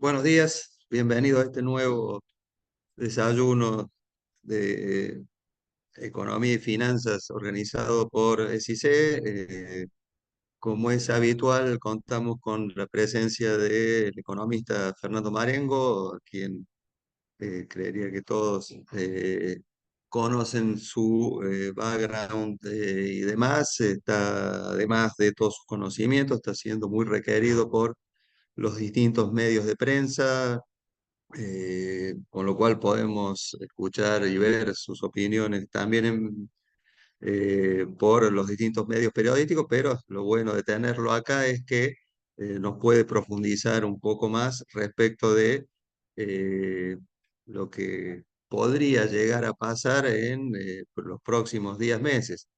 Buenos días, bienvenido a este nuevo desayuno de Economía y Finanzas organizado por SIC. Como es habitual, contamos con la presencia del economista Fernando Marengo, quien creería que todos conocen su background y demás. Está, además de todos sus conocimientos, está siendo muy requerido por los distintos medios de prensa, con lo cual podemos escuchar y ver sus opiniones también por los distintos medios periodísticos, pero lo bueno de tenerlo acá es que nos puede profundizar un poco más respecto de eh, lo que podría llegar a pasar en los próximos días, meses.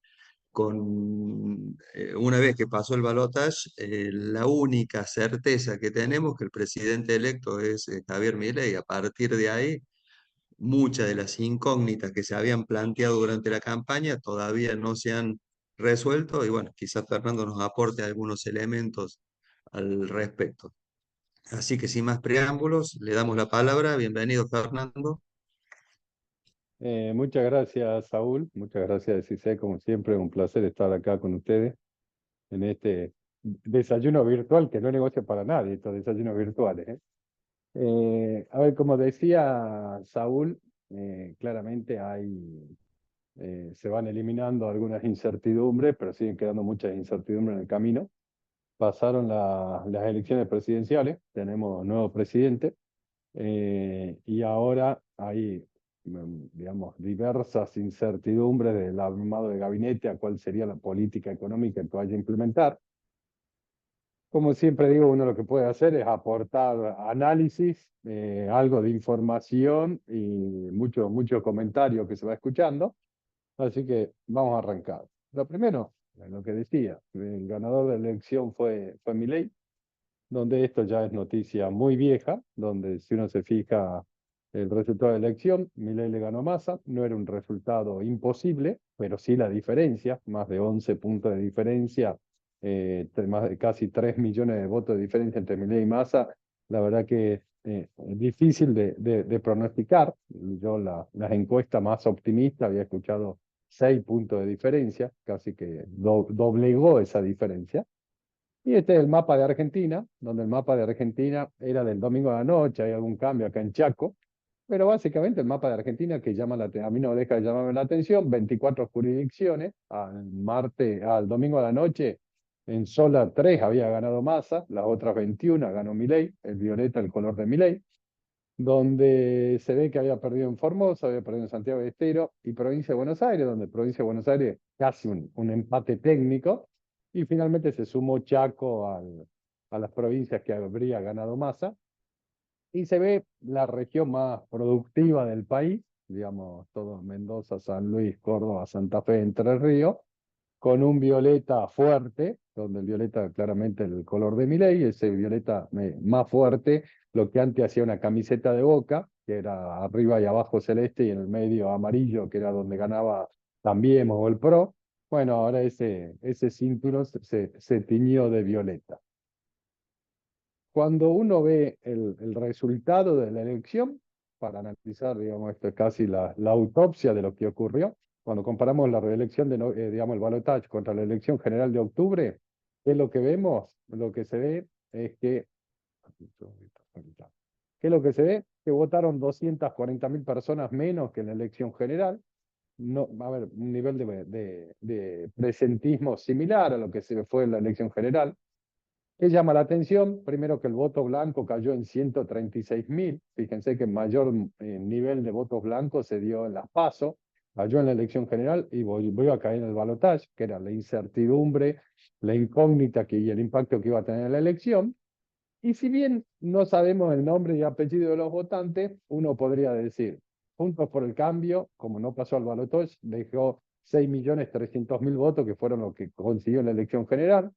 Una vez que pasó el balotaje, la única certeza que tenemos que el presidente electo es Javier Milei. A partir de ahí, muchas de las incógnitas que se habían planteado durante la campaña todavía no se han resuelto y bueno, quizás Fernando nos aporte algunos elementos al respecto. Así que sin más preámbulos, le damos la palabra. Bienvenido, Fernando. Muchas gracias, Saúl. Muchas gracias, Cise. Como siempre, un placer estar acá con ustedes en este desayuno virtual, que no es negocio para nadie, estos desayunos virtuales, ¿eh? A ver, como decía Saúl, claramente se van eliminando algunas incertidumbres, pero siguen quedando muchas incertidumbres en el camino. Pasaron las elecciones presidenciales, tenemos nuevo presidente. Y ahora hay, digamos, diversas incertidumbres del armado de gabinete a cuál sería la política económica que vaya a implementar. Como siempre digo, uno lo que puede hacer es aportar análisis, algo de información y mucho comentario que se va escuchando. Así que vamos a arrancar. Lo primero, lo que decía, el ganador de la elección fue Milei, donde esto ya es noticia muy vieja, donde si uno se fija el resultado de la elección, Milei le ganó a Massa, no era un resultado imposible, pero sí la diferencia, más de 11 puntos de diferencia, más de casi 3 millones de votos de diferencia entre Milei y Massa, la verdad que es difícil de pronosticar. Yo las encuestas más optimistas había escuchado 6 puntos de diferencia, casi que doblegó esa diferencia. Y este es el mapa de Argentina, donde el mapa de Argentina era del domingo a la noche, hay algún cambio acá en Chaco, pero básicamente el mapa de Argentina que a mí no deja de llamarme la atención, 24 jurisdicciones, al domingo a la noche, en sola 3 había ganado Massa, las otras 21 ganó Milei, el violeta el color de Milei, donde se ve que había perdido en Formosa, había perdido en Santiago del Estero y Provincia de Buenos Aires, donde Provincia de Buenos Aires casi un empate técnico, y finalmente se sumó Chaco a las provincias que habría ganado Massa, y se ve la región más productiva del país, digamos, todo Mendoza, San Luis, Córdoba, Santa Fe, Entre Ríos, con un violeta fuerte, donde el violeta claramente el color de Milei, ese violeta más fuerte, lo que antes hacía una camiseta de Boca, que era arriba y abajo celeste y en el medio amarillo, que era donde ganaba también o el Pro. Bueno, ahora ese cinturón se tiñó de violeta. Cuando uno ve el resultado de la elección, para analizar, digamos, esto es casi la autopsia de lo que ocurrió, cuando comparamos la reelección digamos, el balotaje contra la elección general de octubre, ¿qué es lo que vemos? Lo que se ve es que, ¿qué es lo que se ve? Que votaron 240.000 personas menos que en la elección general. No, a ver, un nivel de presentismo similar a lo que se fue en la elección general. ¿Qué llama la atención? Primero que el voto blanco cayó en 136.000. Fíjense que el mayor nivel de votos blancos se dio en las PASO, cayó en la elección general y volvió a caer en el balotaje, que era la incertidumbre, la incógnita y el impacto que iba a tener la elección. Y si bien no sabemos el nombre y apellido de los votantes, uno podría decir, Juntos por el Cambio, como no pasó al balotaje, dejó 6.300.000 votos, que fueron los que consiguió en la elección general.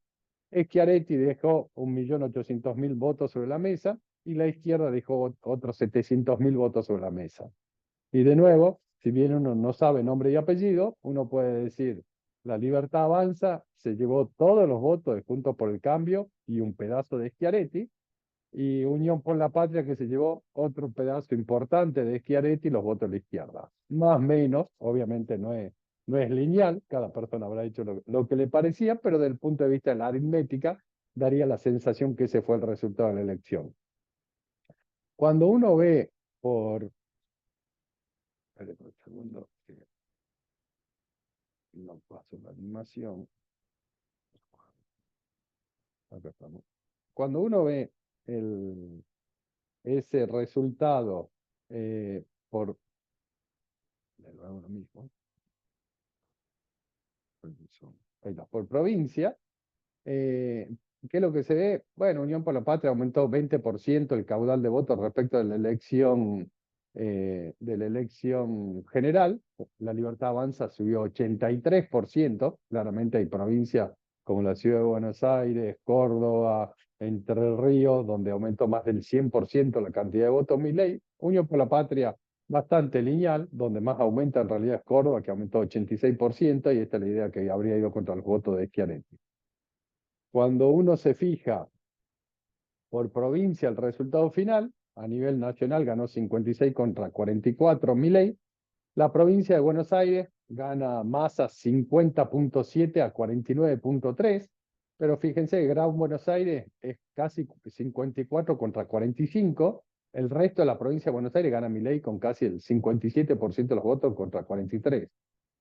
Schiaretti dejó 1.800.000 votos sobre la mesa y la izquierda dejó otros 700.000 votos sobre la mesa. Y de nuevo, si bien uno no sabe nombre y apellido, uno puede decir, la Libertad Avanza se llevó todos los votos de Juntos por el Cambio y un pedazo de Schiaretti, y Unión por la Patria que se llevó otro pedazo importante de Schiaretti y los votos de la izquierda. Más o menos, obviamente no es lineal, cada persona habrá hecho lo que le parecía, pero desde el punto de vista de la aritmética daría la sensación que ese fue el resultado de la elección. Cuando uno ve por... Espere un segundo, que no paso la animación. Acá estamos. Cuando uno ve ese resultado por... De nuevo lo mismo. Ahí está, por provincia, ¿qué es lo que se ve? Bueno, Unión por la Patria aumentó 20% el caudal de votos respecto de la elección general. La Libertad Avanza subió 83%. Claramente hay provincias como la Ciudad de Buenos Aires, Córdoba, Entre Ríos, donde aumentó más del 100% la cantidad de votos. Milei, Unión por la Patria, bastante lineal, donde más aumenta en realidad es Córdoba, que aumentó 86%, y esta es la idea que habría ido contra los votos de Schiaretti. Cuando uno se fija por provincia el resultado final, a nivel nacional ganó 56 contra 44 Milei. La provincia de Buenos Aires gana Massa 50.7 a 49.3, pero fíjense, Gran Buenos Aires es casi 54 contra 45. El resto de la provincia de Buenos Aires gana Milei con casi el 57% de los votos contra 43.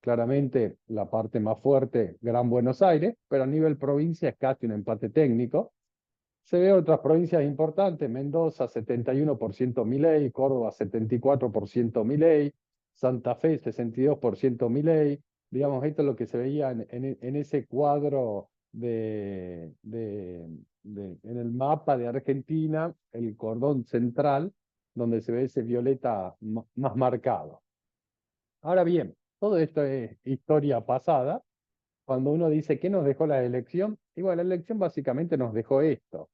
Claramente la parte más fuerte, Gran Buenos Aires, pero a nivel provincia es casi un empate técnico. Se ve otras provincias importantes: Mendoza 71% Milei, Córdoba 74% Milei, Santa Fe 62% Milei. Digamos, esto es lo que se veía en ese cuadro en el mapa de Argentina, el cordón central, donde se ve ese violeta más marcado. Ahora bien, todo esto es historia pasada. Cuando uno dice qué nos dejó la elección, y bueno, la elección básicamente nos dejó esto.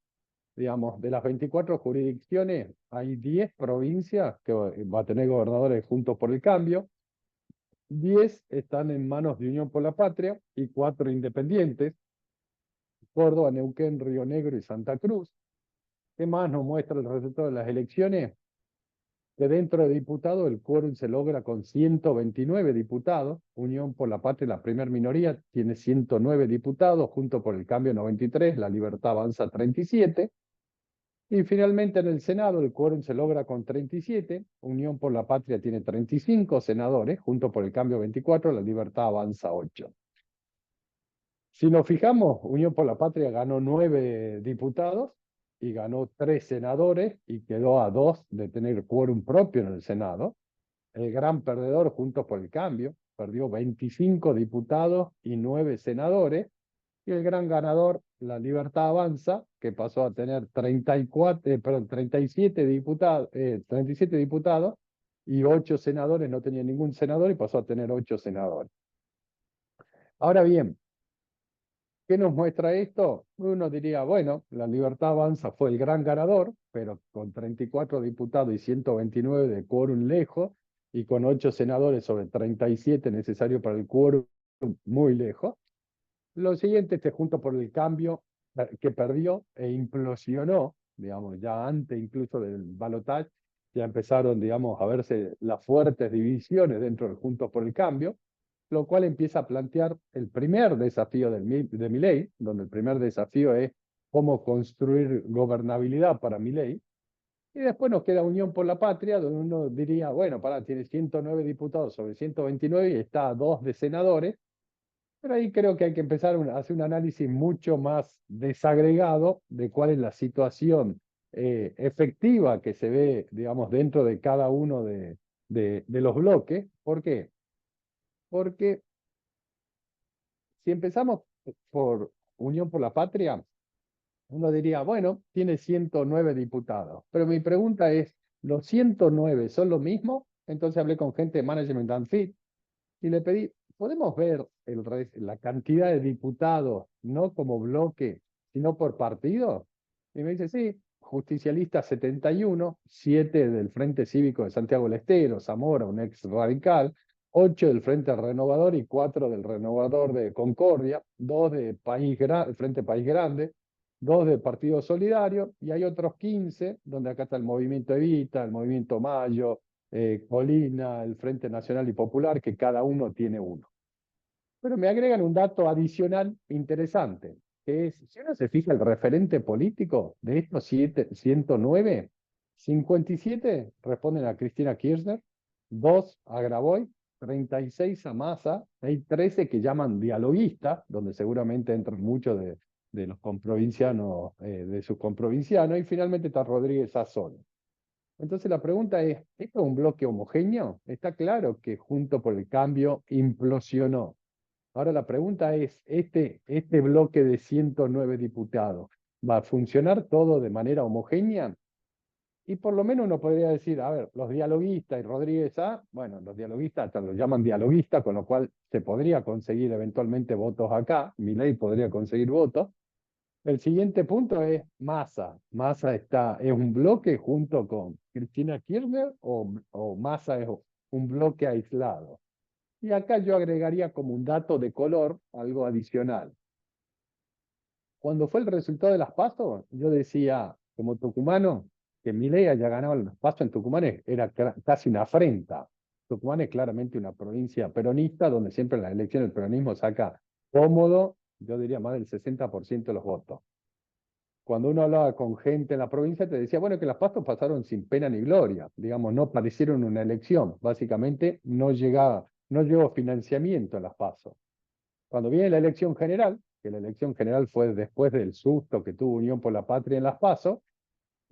Digamos, de las 24 jurisdicciones, hay 10 provincias que va a tener gobernadores juntos por el cambio. 10 están en manos de Unión por la Patria y 4 independientes: Córdoba, Neuquén, Río Negro y Santa Cruz. ¿Qué más nos muestra el resultado de las elecciones? Que dentro de diputados el quórum se logra con 129 diputados. Unión por la Patria, la primer minoría, tiene 109 diputados, junto por el cambio 93, la Libertad Avanza 37. Y finalmente en el Senado el quórum se logra con 37. Unión por la Patria tiene 35 senadores, junto por el cambio 24, la Libertad Avanza 8. Si nos fijamos, Unión por la Patria ganó 9 diputados y ganó 3 senadores y quedó a 2 de tener quórum propio en el Senado. El gran perdedor, Juntos por el Cambio, perdió 25 diputados y 9 senadores. Y el gran ganador, la Libertad Avanza, que pasó a tener 37 diputados y 8 senadores. No tenía ningún senador y pasó a tener 8 senadores. Ahora bien, ¿qué nos muestra esto? Uno diría, bueno, la Libertad Avanza fue el gran ganador, pero con 34 diputados y 129 de quórum lejos, y con 8 senadores sobre 37 necesarios para el quórum muy lejos. Lo siguiente, Junto por el Cambio, que perdió e implosionó, digamos, ya antes incluso del balotaje, ya empezaron, digamos, a verse las fuertes divisiones dentro del Juntos por el Cambio, lo cual empieza a plantear el primer desafío de Milei, donde el primer desafío es cómo construir gobernabilidad para Milei. Y después nos queda Unión por la Patria, donde uno diría, bueno, tiene 109 diputados sobre 129 y está a 2 de senadores. Pero ahí creo que hay que empezar a hacer un análisis mucho más desagregado de cuál es la situación efectiva que se ve, digamos, dentro de cada uno de los bloques. ¿Por qué? Porque si empezamos por Unión por la Patria, uno diría, bueno, tiene 109 diputados. Pero mi pregunta es, ¿los 109 son lo mismo? Entonces hablé con gente de Management and Fit y le pedí, ¿podemos ver la cantidad de diputados, no como bloque, sino por partido? Y me dice, sí, justicialista 71, 7 del Frente Cívico de Santiago del Estero, Zamora, un ex radical, 8 del Frente Renovador y 4 del Renovador de Concordia, 2 de Frente País Grande, 2 del Partido Solidario, y hay otros 15, donde acá está el Movimiento Evita, el Movimiento Mayo, Colina, el Frente Nacional y Popular, que cada uno tiene uno. Pero me agregan un dato adicional interesante, que es, si uno se fija el referente político de estos 109, 57 responden a Cristina Kirchner, 2 a Grabois, 36 a Massa, hay 13 que llaman dialoguistas, donde seguramente entran muchos de los comprovincianos, de sus comprovincianos, y finalmente está Rodríguez A. solo. Entonces la pregunta es, ¿esto es un bloque homogéneo? Está claro que Junto por el Cambio implosionó. Ahora la pregunta es, ¿este bloque de 109 diputados va a funcionar todo de manera homogénea? Y por lo menos uno podría decir, a ver, los dialoguistas y Rodríguez A, bueno, los dialoguistas hasta lo llaman dialoguistas, con lo cual se podría conseguir eventualmente votos acá, Milei podría conseguir votos. El siguiente punto es Massa. Massa es un bloque junto con Cristina Kirchner o Massa es un bloque aislado. Y acá yo agregaría como un dato de color algo adicional. Cuando fue el resultado de las PASO, yo decía, como tucumano, que Milei haya ganado las PASO en Tucumán era casi una afrenta. Tucumán es claramente una provincia peronista, donde siempre en las elecciones el peronismo saca cómodo, yo diría más del 60% de los votos. Cuando uno hablaba con gente en la provincia, te decía, bueno, que las PASO pasaron sin pena ni gloria, digamos, no parecieron una elección, básicamente no llegó financiamiento a las PASO. Cuando viene la elección general, que la elección general fue después del susto que tuvo Unión por la Patria en las PASO,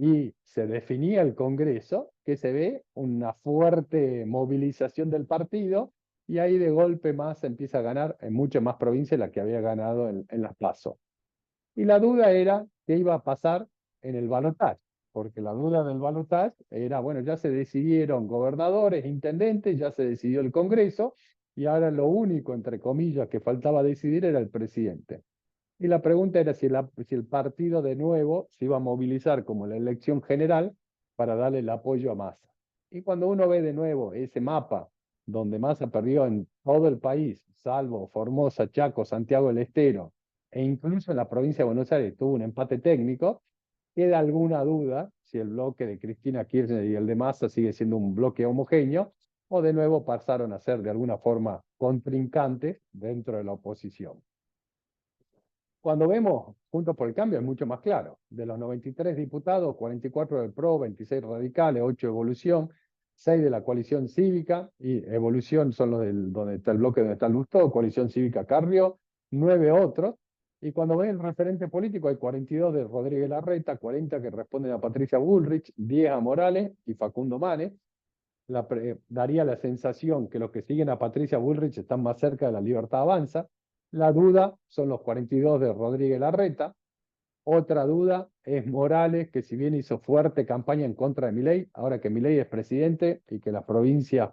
y se definía el Congreso, que se ve una fuerte movilización del partido, y ahí de golpe más empieza a ganar en muchas más provincias la que había ganado en las PASO. Y la duda era qué iba a pasar en el balotaje, porque la duda del balotaje era, bueno, ya se decidieron gobernadores, intendentes, ya se decidió el Congreso, y ahora lo único, entre comillas, que faltaba decidir era el presidente. Y la pregunta era si el partido de nuevo se iba a movilizar como en la elección general para darle el apoyo a Massa. Y cuando uno ve de nuevo ese mapa donde Massa perdió en todo el país, salvo Formosa, Chaco, Santiago del Estero, e incluso en la provincia de Buenos Aires tuvo un empate técnico, queda alguna duda si el bloque de Cristina Kirchner y el de Massa sigue siendo un bloque homogéneo o de nuevo pasaron a ser de alguna forma contrincantes dentro de la oposición. Cuando vemos Juntos por el Cambio es mucho más claro. De los 93 diputados, 44 del PRO, 26 radicales, 8 de Evolución, 6 de la coalición cívica, y Evolución son los donde está el bloque donde está el Lustó, coalición cívica Carrió, 9 otros. Y cuando ven el referente político hay 42 de Rodríguez Larreta, 40 que responden a Patricia Bullrich, 10 a Morales y Facundo Manes. Daría la sensación que los que siguen a Patricia Bullrich están más cerca de la Libertad Avanza. La duda son los 42 de Rodríguez Larreta. Otra duda es Morales, que si bien hizo fuerte campaña en contra de Milei, ahora que Milei es presidente y que las provincias,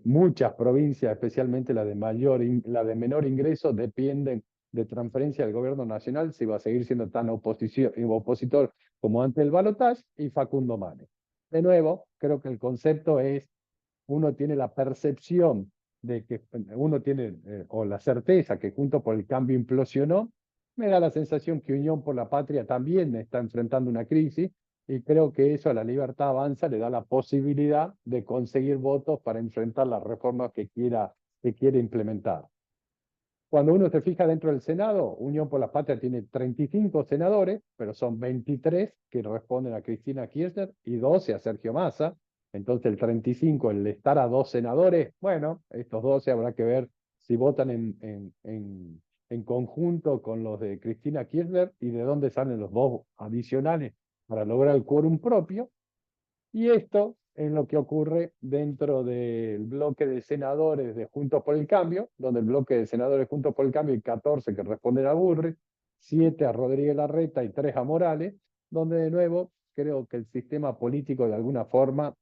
muchas provincias, especialmente la de menor ingreso, dependen de transferencia del gobierno nacional, si va a seguir siendo tan opositor como antes del balotaje, y Facundo Manes. De nuevo, creo que el concepto es, uno tiene la percepción de que uno tiene, o la certeza que Juntos por el Cambio implosionó, me da la sensación que Unión por la Patria también está enfrentando una crisis y creo que eso a la Libertad Avanza le da la posibilidad de conseguir votos para enfrentar las reformas que quiere implementar. Cuando uno se fija dentro del Senado, Unión por la Patria tiene 35 senadores, pero son 23 que responden a Cristina Kirchner y 12 a Sergio Massa. Entonces el 35, el estar a 2 senadores, bueno, estos 12 habrá que ver si votan en conjunto con los de Cristina Kirchner y de dónde salen los 2 adicionales para lograr el quórum propio. Y esto es lo que ocurre dentro del bloque de senadores de Juntos por el Cambio, donde el bloque de senadores Juntos por el Cambio hay 14 que responden a Bullrich, 7 a Rodríguez Larreta y 3 a Morales, donde de nuevo creo que el sistema político de alguna forma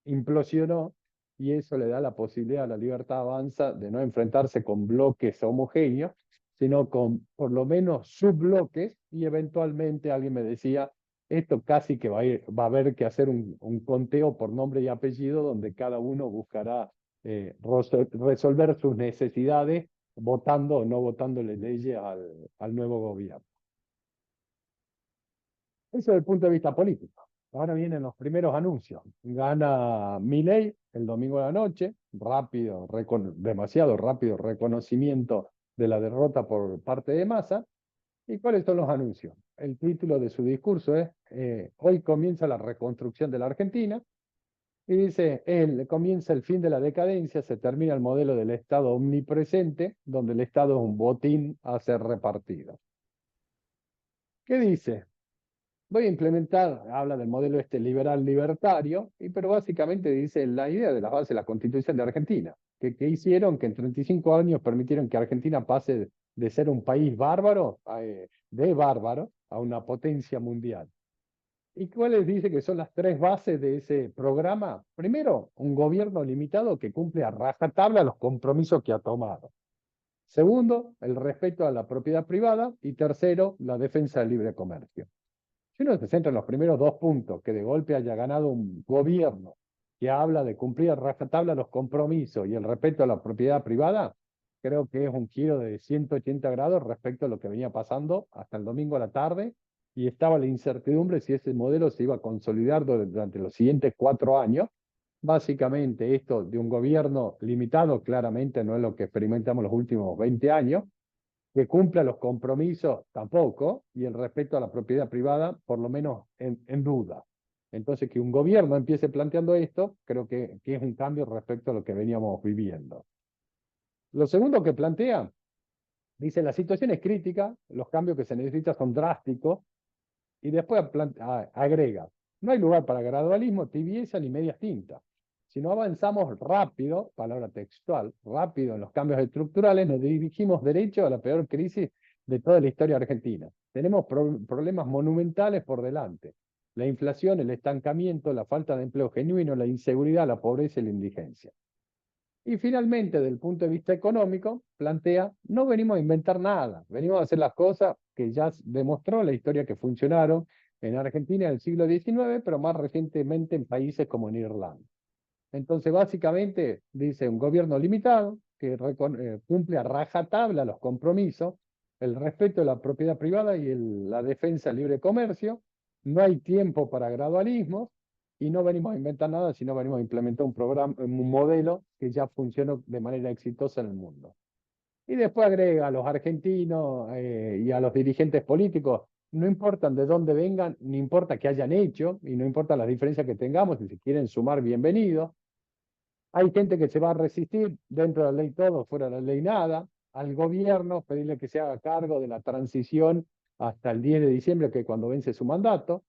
implosionó y eso le da la posibilidad a la Libertad Avanza de no enfrentarse con bloques homogéneos, sino con por lo menos subbloques y eventualmente alguien me decía, esto casi que va a haber que hacer un conteo por nombre y apellido donde cada uno buscará resolver sus necesidades votando o no votándole leyes al nuevo gobierno. Eso desde el punto de vista político. Ahora vienen los primeros anuncios. Gana Milei el domingo de la noche, rápido, demasiado rápido reconocimiento de la derrota por parte de Massa. ¿Y cuáles son los anuncios? El título de su discurso es Hoy comienza la reconstrucción de la Argentina. Y dice, comienza el fin de la decadencia, se termina el modelo del Estado omnipresente, donde el Estado es un botín a ser repartido. ¿Qué dice? Voy a implementar, habla del modelo este liberal libertario, pero básicamente dice la idea de la base de la Constitución de Argentina, que hicieron que en 35 años permitieron que Argentina pase de ser un país bárbaro, de bárbaro, a una potencia mundial. ¿Y cuáles dice que son las tres bases de ese programa? Primero, un gobierno limitado que cumple a rajatabla los compromisos que ha tomado. Segundo, el respeto a la propiedad privada. Y tercero, la defensa del libre comercio. Si uno se centra en los primeros dos puntos, que de golpe haya ganado un gobierno que habla de cumplir a rajatabla los compromisos y el respeto a la propiedad privada, creo que es un giro de 180 grados respecto a lo que venía pasando hasta el domingo a la tarde, y estaba la incertidumbre si ese modelo se iba a consolidar durante los siguientes 4 años. Básicamente esto de un gobierno limitado claramente no es lo que experimentamos los últimos 20 años, que cumpla los compromisos tampoco, y el respeto a la propiedad privada, por lo menos en duda. Entonces, que un gobierno empiece planteando esto, creo que es un cambio respecto a lo que veníamos viviendo. Lo segundo que plantea, dice, la situación es crítica, los cambios que se necesitan son drásticos, y después agrega, no hay lugar para gradualismo, tibieza ni medias tintas. Si no avanzamos rápido, palabra textual, rápido en los cambios estructurales, nos dirigimos derecho a la peor crisis de toda la historia argentina. Tenemos problemas monumentales por delante. La inflación, el estancamiento, la falta de empleo genuino, la inseguridad, la pobreza y la indigencia. Y finalmente, desde el punto de vista económico, plantea, no venimos a inventar nada, venimos a hacer las cosas que ya demostró la historia que funcionaron en Argentina en el siglo XIX, pero más recientemente en países como en Irlanda. Entonces, básicamente, dice un gobierno limitado que cumple a rajatabla los compromisos, el respeto de la propiedad privada y la defensa del libre comercio. No hay tiempo para gradualismo y no venimos a inventar nada, sino venimos a implementar un programa, un modelo que ya funcionó de manera exitosa en el mundo. Y después agrega a los argentinos y a los dirigentes políticos, no importan de dónde vengan, ni importa qué hayan hecho, y no importa las diferencias que tengamos, y si quieren sumar, bienvenidos. Hay gente que se va a resistir, dentro de la ley todo, fuera de la ley nada. Al gobierno pedirle que se haga cargo de la transición hasta el 10 de diciembre, que es cuando vence su mandato.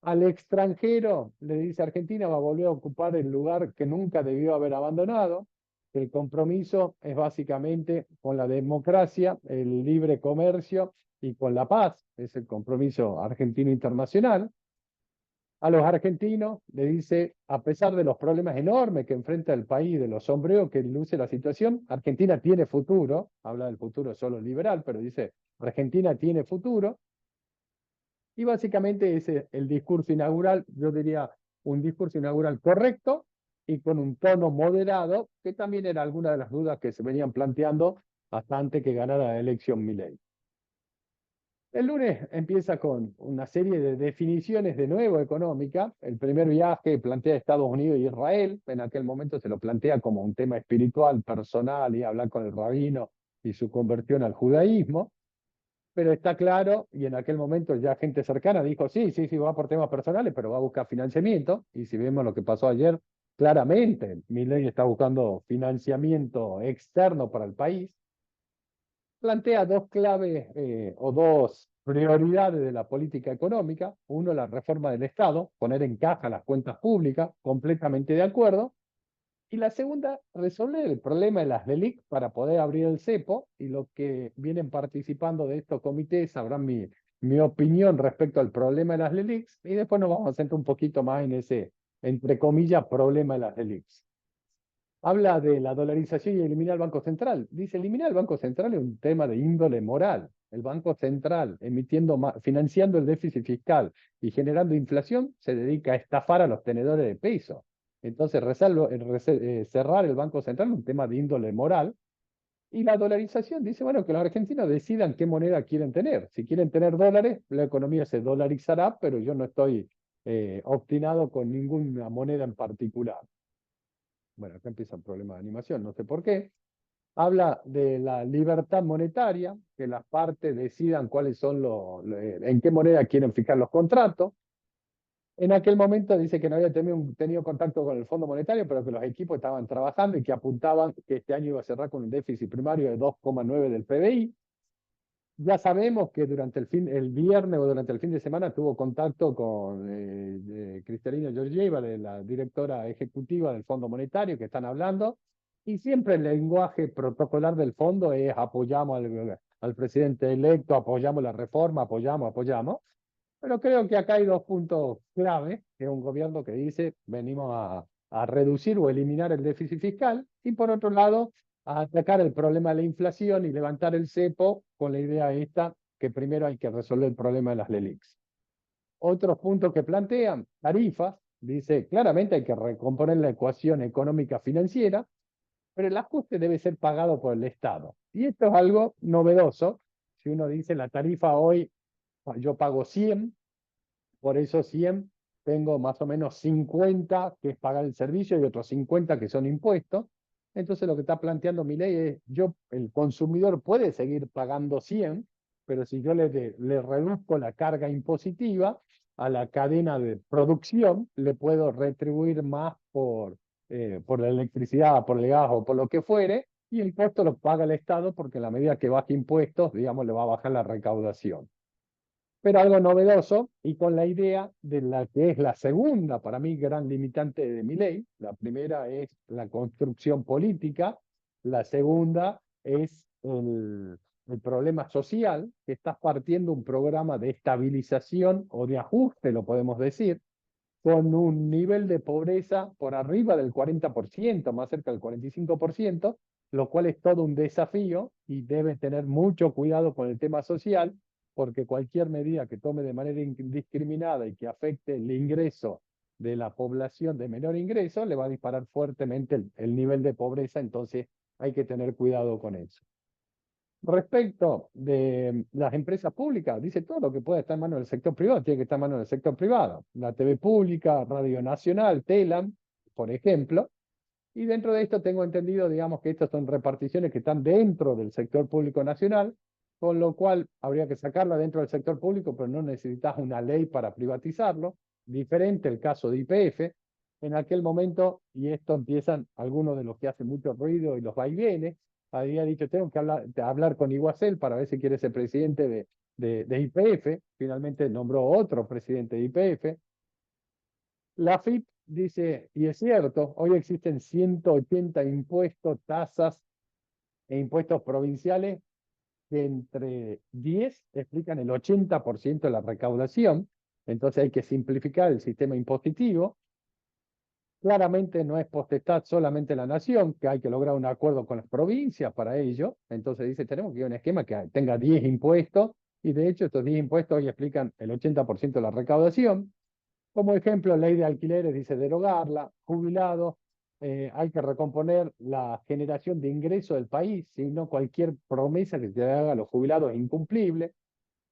Al extranjero le dice Argentina va a volver a ocupar el lugar que nunca debió haber abandonado. El compromiso es básicamente con la democracia, el libre comercio y con la paz. Es el compromiso argentino internacional. A los argentinos le dice, a pesar de los problemas enormes que enfrenta el país, de los sombreos que luce la situación, Argentina tiene futuro. Habla del futuro solo liberal, pero dice, Argentina tiene futuro. Y básicamente ese es el discurso inaugural, yo diría un discurso inaugural correcto y con un tono moderado, que también era alguna de las dudas que se venían planteando hasta antes que ganara la elección Milei. El lunes empieza con una serie de definiciones de nuevo económica. El primer viaje plantea Estados Unidos y Israel. En aquel momento se lo plantea como un tema espiritual, personal, y hablar con el rabino y su conversión al judaísmo. Pero está claro, y en aquel momento ya gente cercana dijo, sí, sí, sí, va por temas personales, pero va a buscar financiamiento. Y si vemos lo que pasó ayer, claramente Milei está buscando financiamiento externo para el país. Plantea dos claves o dos prioridades de la política económica. Uno, la reforma del Estado, poner en caja las cuentas públicas, completamente de acuerdo. Y la segunda, resolver el problema de las LELIC para poder abrir el cepo, y los que vienen participando de estos comités sabrán mi opinión respecto al problema de las LELICs, y después nos vamos a centrar un poquito más en ese, entre comillas, problema de las LELICs. Habla de la dolarización y eliminar el Banco Central. Dice, eliminar el Banco Central es un tema de índole moral. El Banco Central, financiando el déficit fiscal y generando inflación, se dedica a estafar a los tenedores de peso. Entonces, cerrar el Banco Central es un tema de índole moral. Y la dolarización dice, bueno, que los argentinos decidan qué moneda quieren tener. Si quieren tener dólares, la economía se dolarizará, pero yo no estoy obstinado con ninguna moneda en particular. Bueno, acá empieza el problema de animación, no sé por qué. Habla de la libertad monetaria, que las partes decidan cuáles son en qué moneda quieren fijar los contratos. En aquel momento dice que no había tenido contacto con el Fondo Monetario, pero que los equipos estaban trabajando y que apuntaban que este año iba a cerrar con un déficit primario de 2,9 del PBI. Ya sabemos que durante el viernes o durante el fin de semana tuvo contacto con Cristalina Georgieva, la directora ejecutiva del Fondo Monetario, que están hablando, y siempre el lenguaje protocolar del fondo es apoyamos al presidente electo, apoyamos la reforma, apoyamos. Pero creo que acá hay dos puntos clave, que es un gobierno que dice venimos a reducir o eliminar el déficit fiscal y por otro lado a atacar el problema de la inflación y levantar el cepo con la idea esta que primero hay que resolver el problema de las LELIQs. Otros puntos que plantean, tarifas, dice claramente hay que recomponer la ecuación económica financiera, pero el ajuste debe ser pagado por el Estado. Y esto es algo novedoso. Si uno dice la tarifa hoy, yo pago 100, por eso 100 tengo más o menos 50 que es pagar el servicio y otros 50 que son impuestos. Entonces lo que está planteando mi ley es, el consumidor puede seguir pagando 100, pero si yo le reduzco la carga impositiva a la cadena de producción, le puedo retribuir más por la electricidad, por el gas o por lo que fuere, y el costo lo paga el Estado porque a la medida que baje impuestos, digamos, le va a bajar la recaudación. Pero algo novedoso y con la idea de la que es la segunda, para mí, gran limitante de mi ley. La primera es la construcción política, la segunda es el problema social, que estás partiendo un programa de estabilización o de ajuste, lo podemos decir, con un nivel de pobreza por arriba del 40%, más cerca del 45%, lo cual es todo un desafío y debe tener mucho cuidado con el tema social, porque cualquier medida que tome de manera indiscriminada y que afecte el ingreso de la población de menor ingreso, le va a disparar fuertemente el nivel de pobreza, entonces hay que tener cuidado con eso. Respecto de las empresas públicas, dice todo lo que puede estar en manos del sector privado, tiene que estar en manos del sector privado. La TV pública, Radio Nacional, Telam, por ejemplo. Y dentro de esto tengo entendido, digamos, que estas son reparticiones que están dentro del sector público nacional, con lo cual habría que sacarla dentro del sector público, pero no necesitas una ley para privatizarlo. Diferente el caso de YPF. En aquel momento, y esto empiezan algunos de los que hacen mucho ruido y los vaivenes, había dicho, tengo que hablar con Iguacel para ver si quiere ser presidente de YPF. Finalmente nombró otro presidente de YPF. La FIP dice, y es cierto, hoy existen 180 impuestos, tasas e impuestos provinciales que entre 10 explican el 80% de la recaudación. Entonces hay que simplificar el sistema impositivo. Claramente no es potestad solamente la nación, que hay que lograr un acuerdo con las provincias para ello. Entonces dice, tenemos que ir a un esquema que tenga 10 impuestos y de hecho estos 10 impuestos hoy explican el 80% de la recaudación. Como ejemplo, ley de alquileres dice derogarla, jubilados, hay que recomponer la generación de ingreso del país, si no cualquier promesa que se haga a los jubilados es incumplible.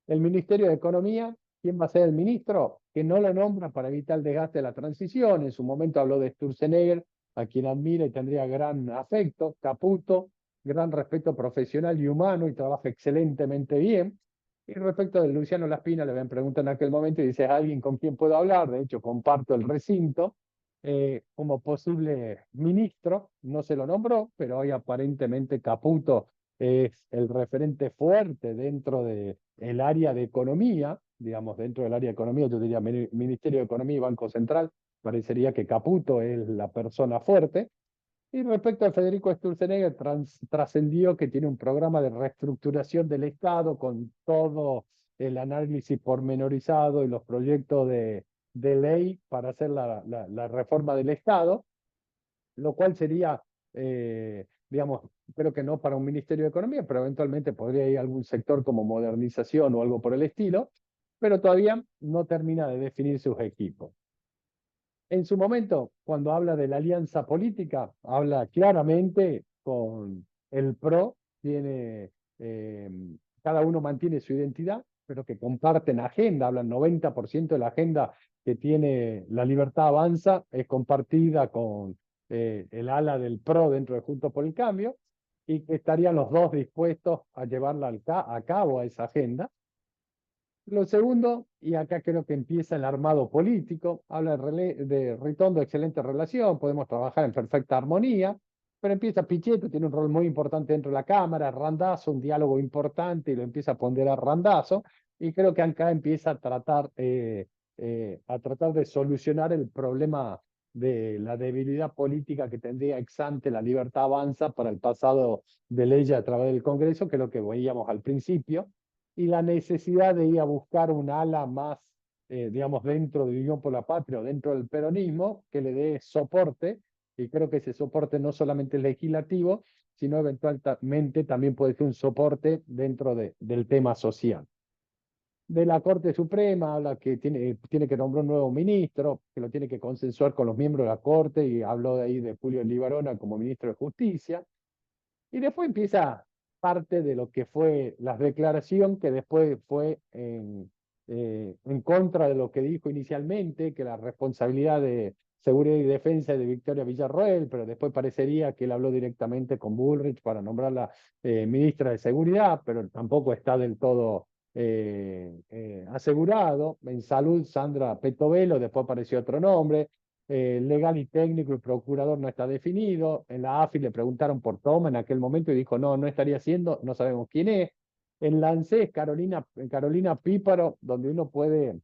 El Ministerio de Economía, ¿quién va a ser el ministro? Que no lo nombra para evitar el desgaste de la transición. En su momento habló de Sturzenegger, a quien admira y tendría gran afecto, Caputo, gran respeto profesional y humano y trabaja excelentemente bien. Y respecto de Luciano Laspina, le habían preguntado en aquel momento y dice, ¿es alguien con quien puedo hablar? De hecho, comparto el recinto. Como posible ministro, no se lo nombró, pero hoy aparentemente Caputo es el referente fuerte dentro del área de economía, digamos, dentro del área de economía, yo diría Ministerio de Economía y Banco Central, parecería que Caputo es la persona fuerte. Y respecto a Federico Sturzenegger, trascendió que tiene un programa de reestructuración del Estado con todo el análisis pormenorizado y los proyectos de ley para hacer la reforma del Estado, lo cual sería, digamos, creo que no para un Ministerio de Economía, pero eventualmente podría ir a algún sector como modernización o algo por el estilo, pero todavía no termina de definir sus equipos. En su momento, cuando habla de la alianza política, habla claramente con el PRO tiene, eh, cada uno mantiene su identidad, pero que comparten agenda. Hablan 90% de la agenda que tiene La Libertad Avanza es compartida con el ala del PRO dentro de Juntos por el Cambio, y que estarían los dos dispuestos a llevarla a cabo a esa agenda. Lo segundo, y acá creo que empieza el armado político, habla de Ritondo, excelente relación, podemos trabajar en perfecta armonía, pero empieza Pichetto, tiene un rol muy importante dentro de la Cámara, Randazzo, un diálogo importante y lo empieza a ponderar Randazzo, y creo que acá empieza a tratar de solucionar el problema de la debilidad política que tendría ex ante La Libertad Avanza para el pasado de ley a través del Congreso, que es lo que veíamos al principio, y la necesidad de ir a buscar un ala más, digamos, dentro de Unión por la Patria o dentro del peronismo, que le dé soporte, y creo que ese soporte no solamente es legislativo, sino eventualmente también puede ser un soporte dentro del tema social. De la Corte Suprema habla que tiene que nombrar un nuevo ministro, que lo tiene que consensuar con los miembros de la Corte, y habló de ahí de Julio Libarona como ministro de Justicia. Y después empieza parte de lo que fue la declaración, que después fue en contra de lo que dijo inicialmente, que la responsabilidad de seguridad y defensa es de Victoria Villarroel, pero después parecería que él habló directamente con Bullrich para nombrarla ministra de Seguridad, pero tampoco está del todo asegurado. En salud, Sandra Petovelo, después apareció otro nombre. Legal y técnico, el procurador no está definido. En la AFI le preguntaron por Toma en aquel momento y dijo, no, no estaría haciendo, no sabemos quién es. En la ANSES, Carolina Píparo, donde uno puede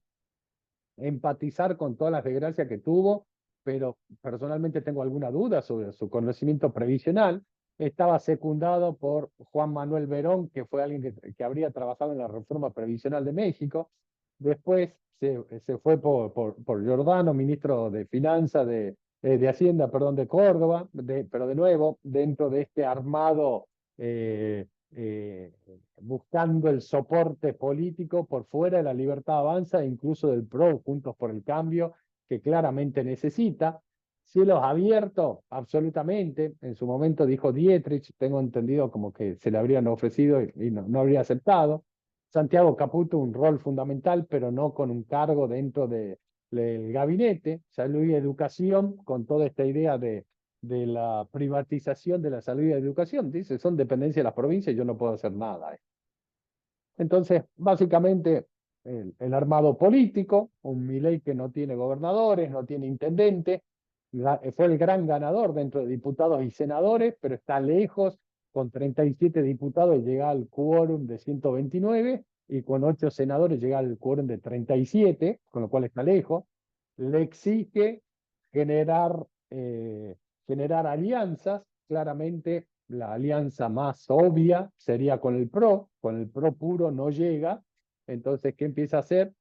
empatizar con todas las desgracias que tuvo, pero personalmente tengo alguna duda sobre su conocimiento previsional. Estaba secundado por Juan Manuel Verón, que fue alguien que habría trabajado en la reforma previsional de México. Después se fue por Giordano, ministro de Finanzas, de Hacienda, perdón, de Córdoba, pero de nuevo, dentro de este armado, eh, eh, buscando el soporte político por fuera de La Libertad Avanza e incluso del PRO, Juntos por el Cambio, que claramente necesita. Cielos abiertos, absolutamente. En su momento dijo Dietrich, tengo entendido como que se le habrían ofrecido y no habría aceptado. Santiago Caputo, un rol fundamental, pero no con un cargo dentro del gabinete. Salud y educación, con toda esta idea de la privatización de la salud y la educación. Dice, son dependencia de las provincias y yo no puedo hacer nada. Entonces, básicamente, el armado político, un Milei que no tiene gobernadores, no tiene intendente, fue el gran ganador dentro de diputados y senadores, pero está lejos, con 37 diputados llega al quórum de 129 y con 8 senadores llega al quórum de 37, con lo cual está lejos. Le exige generar, eh, generar alianzas. Claramente la alianza más obvia sería con el PRO puro no llega. Entonces, ¿qué empieza a hacer?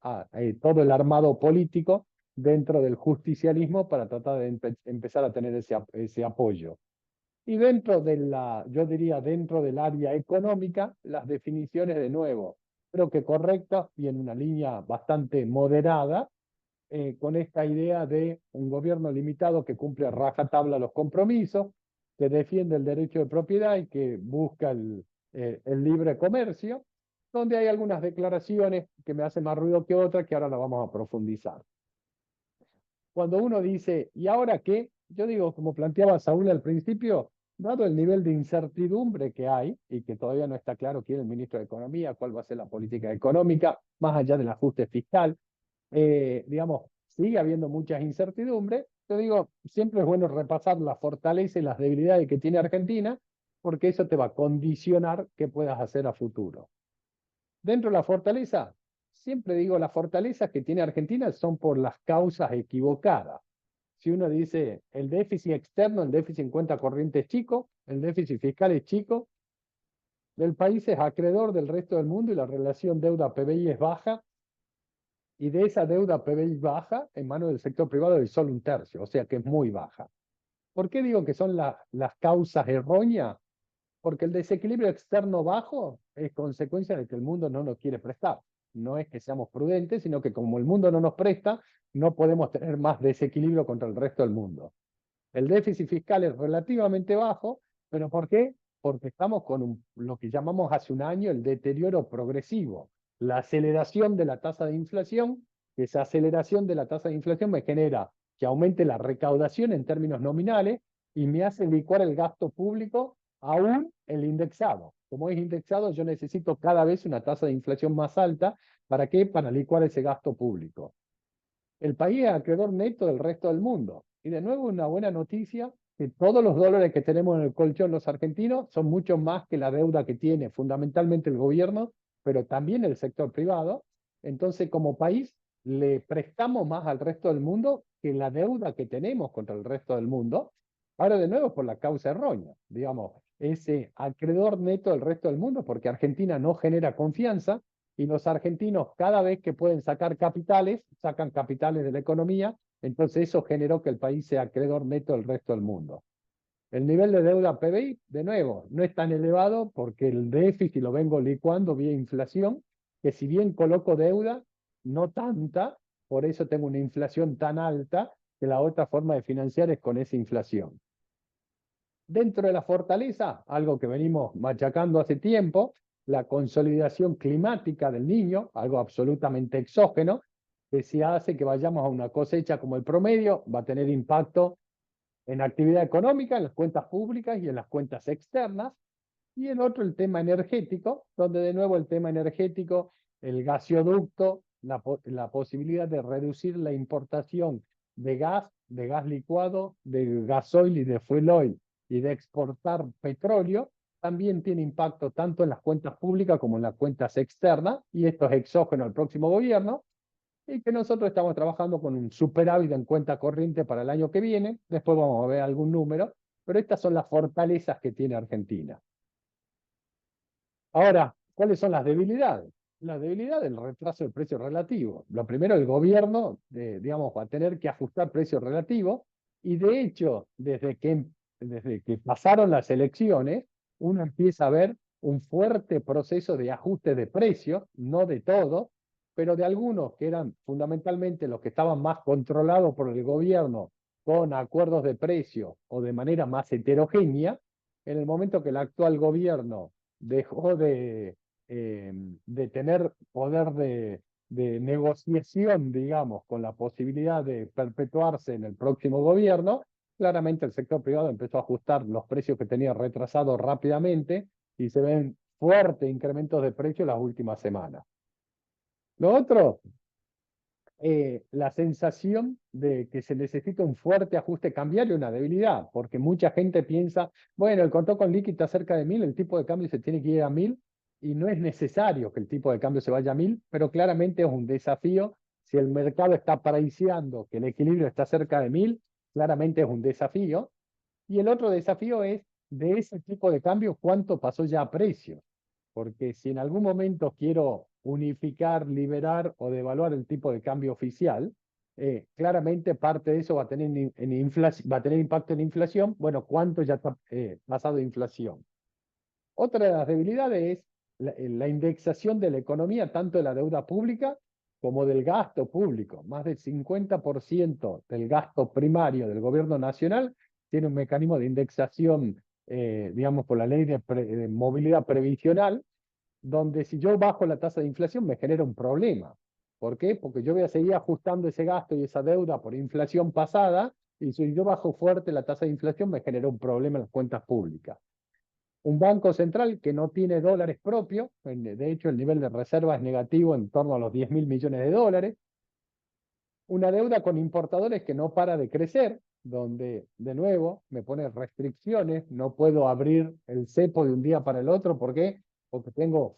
Todo el armado político dentro del justicialismo para tratar de empezar a tener ese apoyo. Y dentro yo diría, dentro del área económica, las definiciones de nuevo, creo que correctas y en una línea bastante moderada, con esta idea de un gobierno limitado que cumple a rajatabla los compromisos, que defiende el derecho de propiedad y que busca el libre comercio, donde hay algunas declaraciones que me hacen más ruido que otras, que ahora la vamos a profundizar. Cuando uno dice, ¿y ahora qué? Yo digo, como planteaba Saúl al principio, dado el nivel de incertidumbre que hay y que todavía no está claro quién es el ministro de Economía, cuál va a ser la política económica, más allá del ajuste fiscal, digamos, sigue habiendo muchas incertidumbres. Yo digo, siempre es bueno repasar las fortalezas y las debilidades que tiene Argentina, porque eso te va a condicionar qué puedas hacer a futuro. Dentro de la fortaleza, siempre digo, las fortalezas que tiene Argentina son por las causas equivocadas. Si uno dice el déficit externo, el déficit en cuenta corriente es chico, el déficit fiscal es chico, el país es acreedor del resto del mundo y la relación deuda-PBI es baja, y de esa deuda PBI baja en manos del sector privado es solo un tercio, o sea que es muy baja. ¿Por qué digo que son las causas erróneas? Porque el desequilibrio externo bajo es consecuencia de que el mundo no nos quiere prestar. No es que seamos prudentes, sino que como el mundo no nos presta, no podemos tener más desequilibrio contra el resto del mundo. El déficit fiscal es relativamente bajo, pero ¿por qué? porque estamos con lo que llamamos hace un año el deterioro progresivo, la aceleración de la tasa de inflación. Esa aceleración de la tasa de inflación me genera que aumente la recaudación en términos nominales y me hace licuar el gasto público aún el indexado. Como es indexado, yo necesito cada vez una tasa de inflación más alta. ¿Para qué? Para licuar ese gasto público. El país es acreedor neto del resto del mundo. Y de nuevo una buena noticia, que todos los dólares que tenemos en el colchón los argentinos son mucho más que la deuda que tiene fundamentalmente el gobierno, pero también el sector privado. Entonces, como país, le prestamos más al resto del mundo que la deuda que tenemos contra el resto del mundo. Ahora, de nuevo, por la causa errónea, digamos, ese acreedor neto del resto del mundo, porque Argentina no genera confianza, y los argentinos cada vez que pueden sacar capitales, sacan capitales de la economía, entonces eso generó que el país sea acreedor neto del resto del mundo. El nivel de deuda PBI, de nuevo, no es tan elevado porque el déficit lo vengo licuando vía inflación, que si bien coloco deuda, no tanta, por eso tengo una inflación tan alta, que la otra forma de financiar es con esa inflación. Dentro de la fortaleza, algo que venimos machacando hace tiempo, la consolidación climática del niño, algo absolutamente exógeno, que si hace que vayamos a una cosecha como el promedio, va a tener impacto en actividad económica, en las cuentas públicas y en las cuentas externas. Y el otro, el tema energético, donde de nuevo el tema energético, el gasoducto, la posibilidad de reducir la importación de gas licuado, de gasoil y de fuel oil, y de exportar petróleo, también tiene impacto tanto en las cuentas públicas como en las cuentas externas, y esto es exógeno al próximo gobierno, y que nosotros estamos trabajando con un superávit en cuenta corriente para el año que viene. Después vamos a ver algún número, pero estas son las fortalezas que tiene Argentina. Ahora, ¿cuáles son las debilidades? La debilidad del retraso del precio relativo. Lo primero, el gobierno, digamos, va a tener que ajustar precios relativos, y de hecho, desde que pasaron las elecciones, uno empieza a ver un fuerte proceso de ajuste de precios, no de todo, pero de algunos que eran fundamentalmente los que estaban más controlados por el gobierno con acuerdos de precio o de manera más heterogénea. En el momento que el actual gobierno dejó de tener poder de negociación, digamos, con la posibilidad de perpetuarse en el próximo gobierno, claramente el sector privado empezó a ajustar los precios que tenía retrasados rápidamente, y se ven fuertes incrementos de precios las últimas semanas. Lo otro, la sensación de que se necesita un fuerte ajuste cambiario, una debilidad, porque mucha gente piensa, bueno, el contado con liqui está cerca de 1000, el tipo de cambio se tiene que ir a 1000, y no es necesario que el tipo de cambio se vaya a 1000, pero claramente es un desafío. Si el mercado está priceando que el equilibrio está cerca de 1000, claramente es un desafío. Y el otro desafío es, de ese tipo de cambio, ¿cuánto pasó ya a precio? Porque si en algún momento quiero unificar, liberar o devaluar el tipo de cambio oficial, claramente parte de eso va a tener, va a tener impacto en inflación. Bueno, ¿cuánto ya está pasado de inflación? Otra de las debilidades es la indexación de la economía, tanto de la deuda pública como del gasto público. Más del 50% del gasto primario del gobierno nacional tiene un mecanismo de indexación, digamos, por la ley de movilidad previsional, donde si yo bajo la tasa de inflación me genera un problema. ¿Por qué? Porque yo voy a seguir ajustando ese gasto y esa deuda por inflación pasada, y si yo bajo fuerte la tasa de inflación me genera un problema en las cuentas públicas. Un banco central que no tiene dólares propios, de hecho el nivel de reserva es negativo en torno a los 10.000 millones de dólares. Una deuda con importadores que no para de crecer, donde de nuevo me pone restricciones, no puedo abrir el cepo de un día para el otro. ¿Por qué? Porque tengo un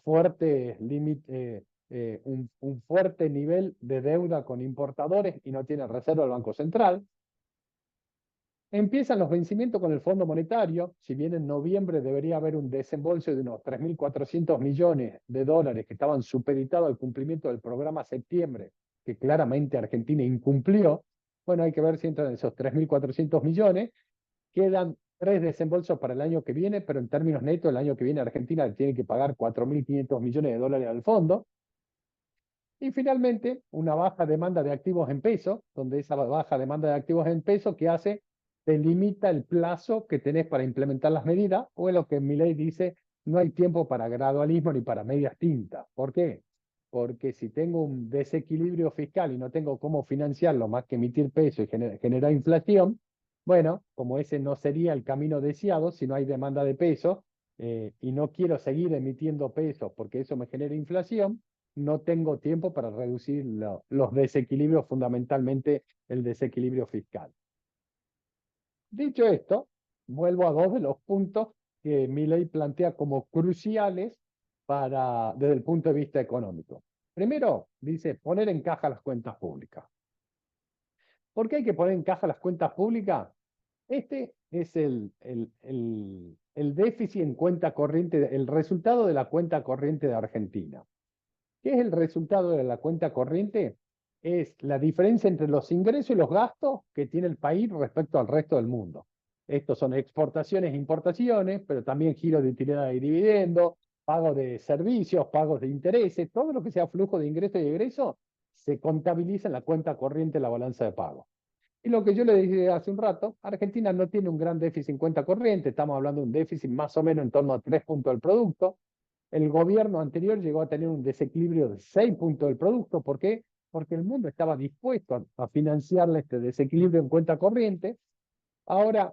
fuerte nivel de deuda con importadores y no tiene reserva el Banco Central. Empiezan los vencimientos con el Fondo Monetario. Si bien en noviembre debería haber un desembolso de unos 3.400 millones de dólares que estaban supeditados al cumplimiento del programa septiembre, que claramente Argentina incumplió, bueno, hay que ver si entran esos 3.400 millones. Quedan 3 desembolsos para el año que viene, pero en términos netos, el año que viene Argentina tiene que pagar 4.500 millones de dólares al fondo. Y finalmente, una baja demanda de activos en pesos, donde esa baja demanda de activos en pesos que hace te limita el plazo que tenés para implementar las medidas, o es lo que Milei dice, no hay tiempo para gradualismo ni para medias tintas. ¿Por qué? Porque si tengo un desequilibrio fiscal y no tengo cómo financiarlo más que emitir peso y generar inflación, bueno, como ese no sería el camino deseado, si no hay demanda de peso, y no quiero seguir emitiendo pesos porque eso me genera inflación, no tengo tiempo para reducir los desequilibrios, fundamentalmente el desequilibrio fiscal. Dicho esto, vuelvo a dos de los puntos que Milei plantea como cruciales desde el punto de vista económico. Primero, dice poner en caja las cuentas públicas. ¿Por qué hay que poner en caja las cuentas públicas? Este es el déficit en cuenta corriente, el resultado de la cuenta corriente de Argentina. ¿Qué es el resultado de la cuenta corriente? Es la diferencia entre los ingresos y los gastos que tiene el país respecto al resto del mundo. Estos son exportaciones e importaciones, pero también giro de utilidad y dividendos, pago de servicios, pagos de intereses, todo lo que sea flujo de ingresos y egresos se contabiliza en la cuenta corriente de la balanza de pago. Y lo que yo le dije hace un rato, Argentina no tiene un gran déficit en cuenta corriente, estamos hablando de un déficit más o menos en torno a 3 puntos del producto. El gobierno anterior llegó a tener un desequilibrio de 6 puntos del producto. ¿Por qué? Porque el mundo estaba dispuesto a financiarle este desequilibrio en cuenta corriente. Ahora,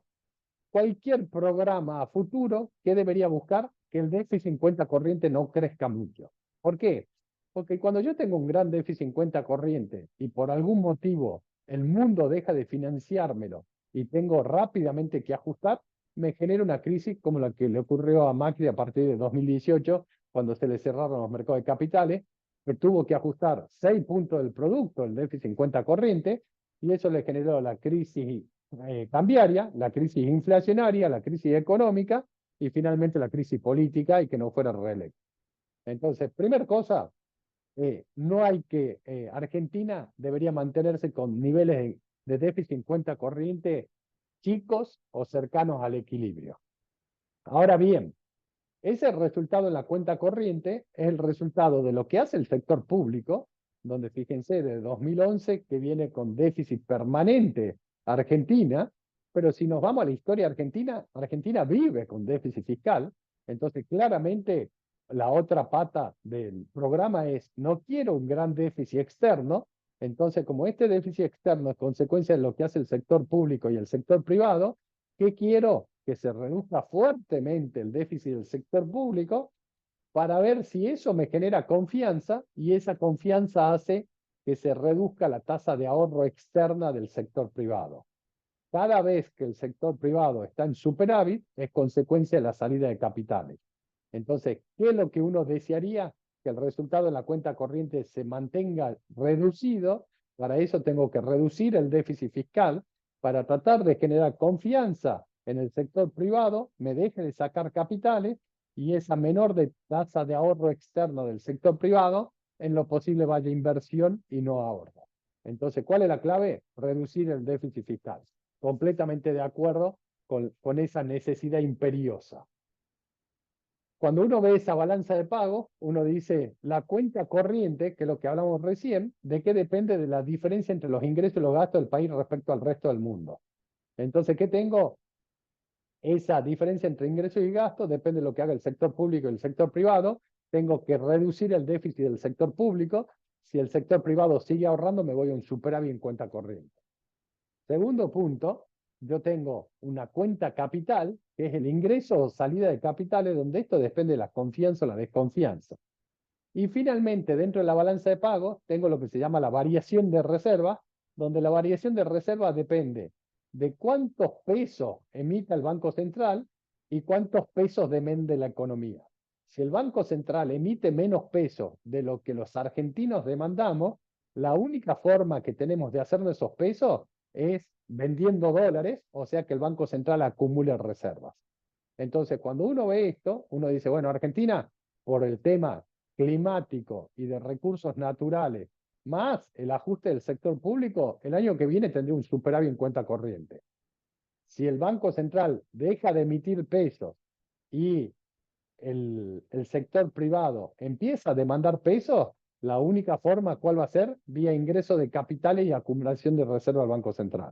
cualquier programa a futuro, ¿qué debería buscar? Que el déficit en cuenta corriente no crezca mucho. ¿Por qué? Porque cuando yo tengo un gran déficit en cuenta corriente y por algún motivo el mundo deja de financiármelo y tengo rápidamente que ajustar, me genera una crisis como la que le ocurrió a Macri a partir de 2018, cuando se le cerraron los mercados de capitales, que tuvo que ajustar 6 puntos del producto, el déficit en cuenta corriente, y eso le generó la crisis cambiaria, la crisis inflacionaria, la crisis económica y finalmente la crisis política y que no fuera reelecto. Entonces, primera cosa, no hay que, Argentina debería mantenerse con niveles de déficit en cuenta corriente chicos o cercanos al equilibrio. Ahora bien, ese resultado en la cuenta corriente es el resultado de lo que hace el sector público, donde fíjense, de 2011 que viene con déficit permanente Argentina, pero si nos vamos a la historia argentina, Argentina vive con déficit fiscal, entonces claramente la otra pata del programa es, no quiero un gran déficit externo, entonces como este déficit externo es consecuencia de lo que hace el sector público y el sector privado, ¿qué quiero? Que se reduzca fuertemente el déficit del sector público para ver si eso me genera confianza y esa confianza hace que se reduzca la tasa de ahorro externa del sector privado. Cada vez que el sector privado está en superávit es consecuencia de la salida de capitales. Entonces, ¿qué es lo que uno desearía? Que el resultado de la cuenta corriente se mantenga reducido. Para eso tengo que reducir el déficit fiscal para tratar de generar confianza en el sector privado, me deje de sacar capitales y esa menor tasa de ahorro externo del sector privado, en lo posible vaya inversión y no ahorro. Entonces, ¿cuál es la clave? Reducir el déficit fiscal. Completamente de acuerdo con esa necesidad imperiosa. Cuando uno ve esa balanza de pago, uno dice, la cuenta corriente, que es lo que hablamos recién, ¿de qué depende? De la diferencia entre los ingresos y los gastos del país respecto al resto del mundo. Entonces, ¿qué tengo? Esa diferencia entre ingresos y gastos depende de lo que haga el sector público y el sector privado. Tengo que reducir el déficit del sector público. Si el sector privado sigue ahorrando, me voy a un superávit en cuenta corriente. Segundo punto, yo tengo una cuenta capital, que es el ingreso o salida de capitales, donde esto depende de la confianza o la desconfianza. Y finalmente, dentro de la balanza de pagos, tengo lo que se llama la variación de reserva, donde la variación de reserva depende de cuántos pesos emita el Banco Central y cuántos pesos demande la economía. Si el Banco Central emite menos pesos de lo que los argentinos demandamos, la única forma que tenemos de hacernos esos pesos es vendiendo dólares, o sea que el Banco Central acumule reservas. Entonces, cuando uno ve esto, uno dice, bueno, Argentina, por el tema climático y de recursos naturales, más el ajuste del sector público, el año que viene tendría un superávit en cuenta corriente. Si el Banco Central deja de emitir pesos y el sector privado empieza a demandar pesos, la única forma, ¿cuál va a ser? Vía ingreso de capitales y acumulación de reserva al Banco Central.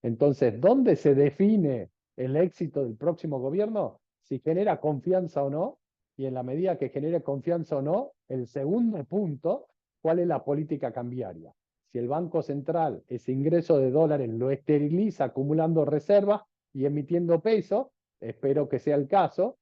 Entonces, ¿dónde se define el éxito del próximo gobierno? Si genera confianza o no, y en la medida que genere confianza o no, el segundo punto, ¿cuál es la política cambiaria? Si el Banco Central ese ingreso de dólares lo esteriliza acumulando reservas y emitiendo pesos, espero que sea el caso,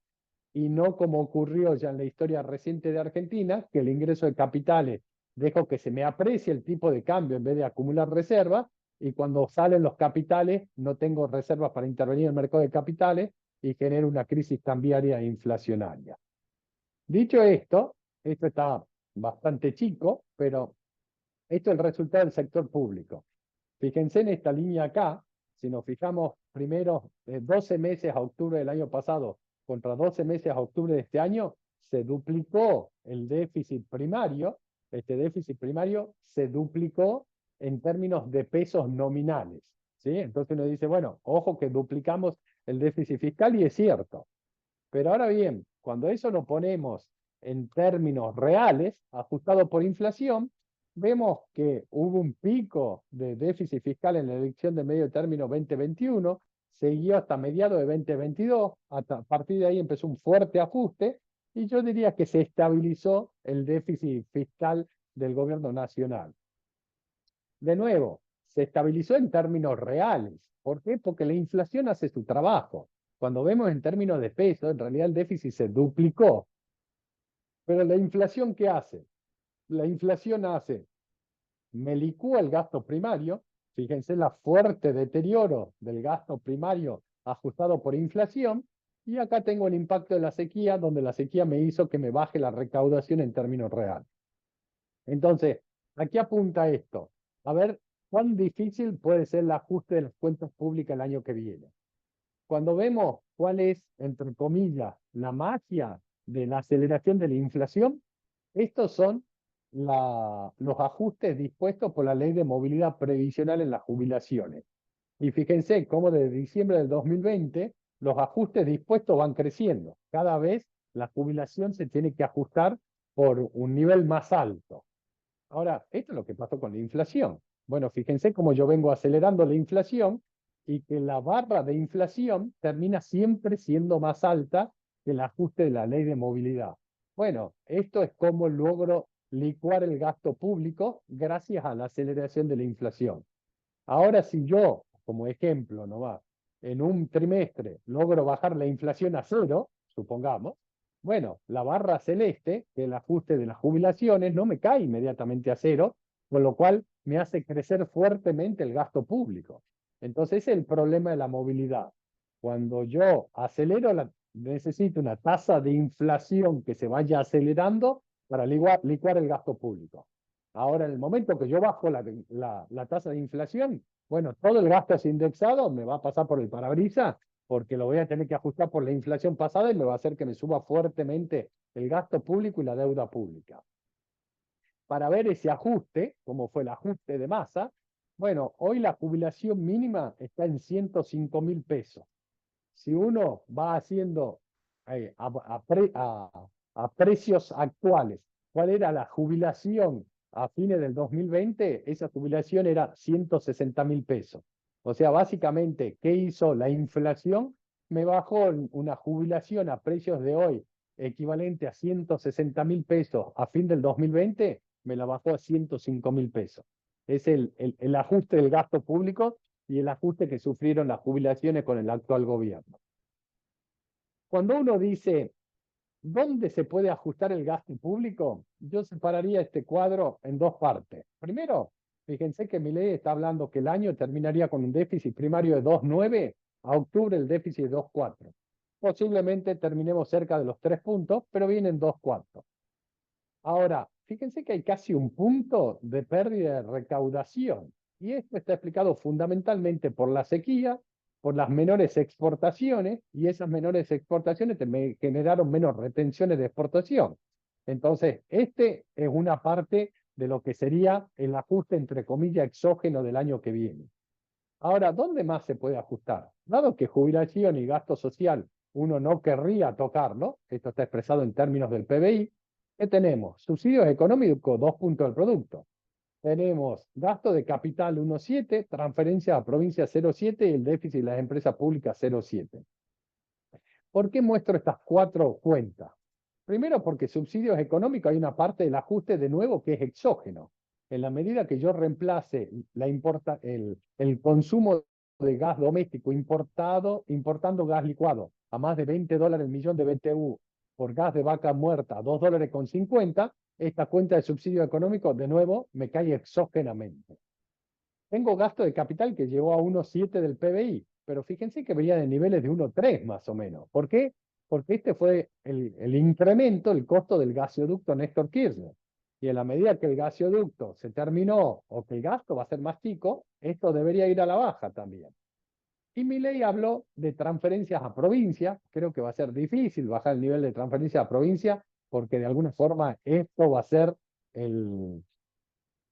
y no como ocurrió ya en la historia reciente de Argentina, que el ingreso de capitales dejo que se me aprecie el tipo de cambio en vez de acumular reservas, y cuando salen los capitales no tengo reservas para intervenir en el mercado de capitales y genero una crisis cambiaria e inflacionaria. Dicho esto está bastante chico, pero esto es el resultado del sector público. Fíjense en esta línea acá, si nos fijamos primero 12 meses a octubre del año pasado contra 12 meses a octubre de este año, se duplicó el déficit primario. Este déficit primario se duplicó en términos de pesos nominales. ¿Sí? Entonces uno dice, bueno, ojo que duplicamos el déficit fiscal y es cierto. Pero ahora bien, cuando eso lo ponemos en términos reales, ajustado por inflación, vemos que hubo un pico de déficit fiscal en la elección de medio término 2021, siguió hasta mediados de 2022, a partir de ahí empezó un fuerte ajuste y yo diría que se estabilizó el déficit fiscal del gobierno nacional. De nuevo, se estabilizó en términos reales. ¿Por qué? Porque la inflación hace su trabajo. Cuando vemos en términos de peso, en realidad el déficit se duplicó. Pero la inflación, ¿qué hace? La inflación hace, me licúa el gasto primario. Fíjense la fuerte deterioro del gasto primario ajustado por inflación. Y acá tengo el impacto de la sequía, donde la sequía me hizo que me baje la recaudación en términos reales. Entonces, ¿a qué apunta esto? A ver cuán difícil puede ser el ajuste de las cuentas públicas el año que viene. Cuando vemos cuál es, entre comillas, la magia de la aceleración de la inflación, estos son los ajustes dispuestos por la Ley de Movilidad Previsional en las jubilaciones. Y fíjense cómo desde diciembre del 2020 los ajustes dispuestos van creciendo. Cada vez la jubilación se tiene que ajustar por un nivel más alto. Ahora, esto es lo que pasó con la inflación. Bueno, fíjense cómo yo vengo acelerando la inflación y que la barra de inflación termina siempre siendo más alta que el ajuste de la ley de movilidad. Bueno, esto es cómo logro licuar el gasto público gracias a la aceleración de la inflación. Ahora, si yo, como ejemplo, no va, en un trimestre logro bajar la inflación a cero, supongamos, bueno, la barra celeste, que es el ajuste de las jubilaciones, no me cae inmediatamente a cero, con lo cual me hace crecer fuertemente el gasto público. Entonces, ese es el problema de la movilidad. Cuando yo acelero, necesito una tasa de inflación que se vaya acelerando para licuar el gasto público. Ahora, en el momento que yo bajo la tasa de inflación, bueno, todo el gasto es indexado, me va a pasar por el parabrisas porque lo voy a tener que ajustar por la inflación pasada y me va a hacer que me suba fuertemente el gasto público y la deuda pública. Para ver ese ajuste, como fue el ajuste de masa, bueno, hoy la jubilación mínima está en 105.000 pesos. Si uno va haciendo a precios actuales, ¿cuál era la jubilación a fines del 2020? Esa jubilación era 160.000 pesos. O sea, básicamente, ¿qué hizo la inflación? Me bajó una jubilación a precios de hoy equivalente a 160.000 pesos a fin del 2020, me la bajó a 105.000 pesos. Es el ajuste del gasto público y el ajuste que sufrieron las jubilaciones con el actual gobierno. Cuando uno dice, ¿dónde se puede ajustar el gasto público? Yo separaría este cuadro en dos partes. Primero, fíjense que Milei está hablando que el año terminaría con un déficit primario de 2,9, a octubre el déficit de 2,4. Posiblemente terminemos cerca de los 3 puntos, pero vienen 2,4. Ahora, fíjense que hay casi un punto de pérdida de recaudación. Y esto está explicado fundamentalmente por la sequía, por las menores exportaciones, y esas menores exportaciones generaron menos retenciones de exportación. Entonces, este es una parte de lo que sería el ajuste, entre comillas, exógeno del año que viene. Ahora, ¿dónde más se puede ajustar? Dado que jubilación y gasto social uno no querría tocarlo, esto está expresado en términos del PBI, ¿qué tenemos? Subsidios económicos, 2 puntos del producto. tenemos gasto de capital 1,7, transferencia a provincia 0,7 y el déficit de las empresas públicas 0,7. ¿Por qué muestro estas cuatro cuentas? Primero, porque subsidios económicos hay una parte del ajuste de nuevo que es exógeno. En la medida que yo reemplace el consumo de gas doméstico importando gas licuado a más de $20 el millón de BTU por gas de vaca muerta a $2,50, esta cuenta de subsidio económico de nuevo me cae exógenamente. Tengo gasto de capital que llegó a 1,7 del PBI, pero fíjense que venía de niveles de 1,3 más o menos. ¿Por qué? Porque este fue el incremento, el costo del gasoducto Néstor Kirchner. Y en la medida que el gasoducto se terminó o que el gasto va a ser más chico, esto debería ir a la baja también. Y Milei habló de transferencias a provincia. Creo que va a ser difícil bajar el nivel de transferencia a provincia porque de alguna forma esto va a ser el,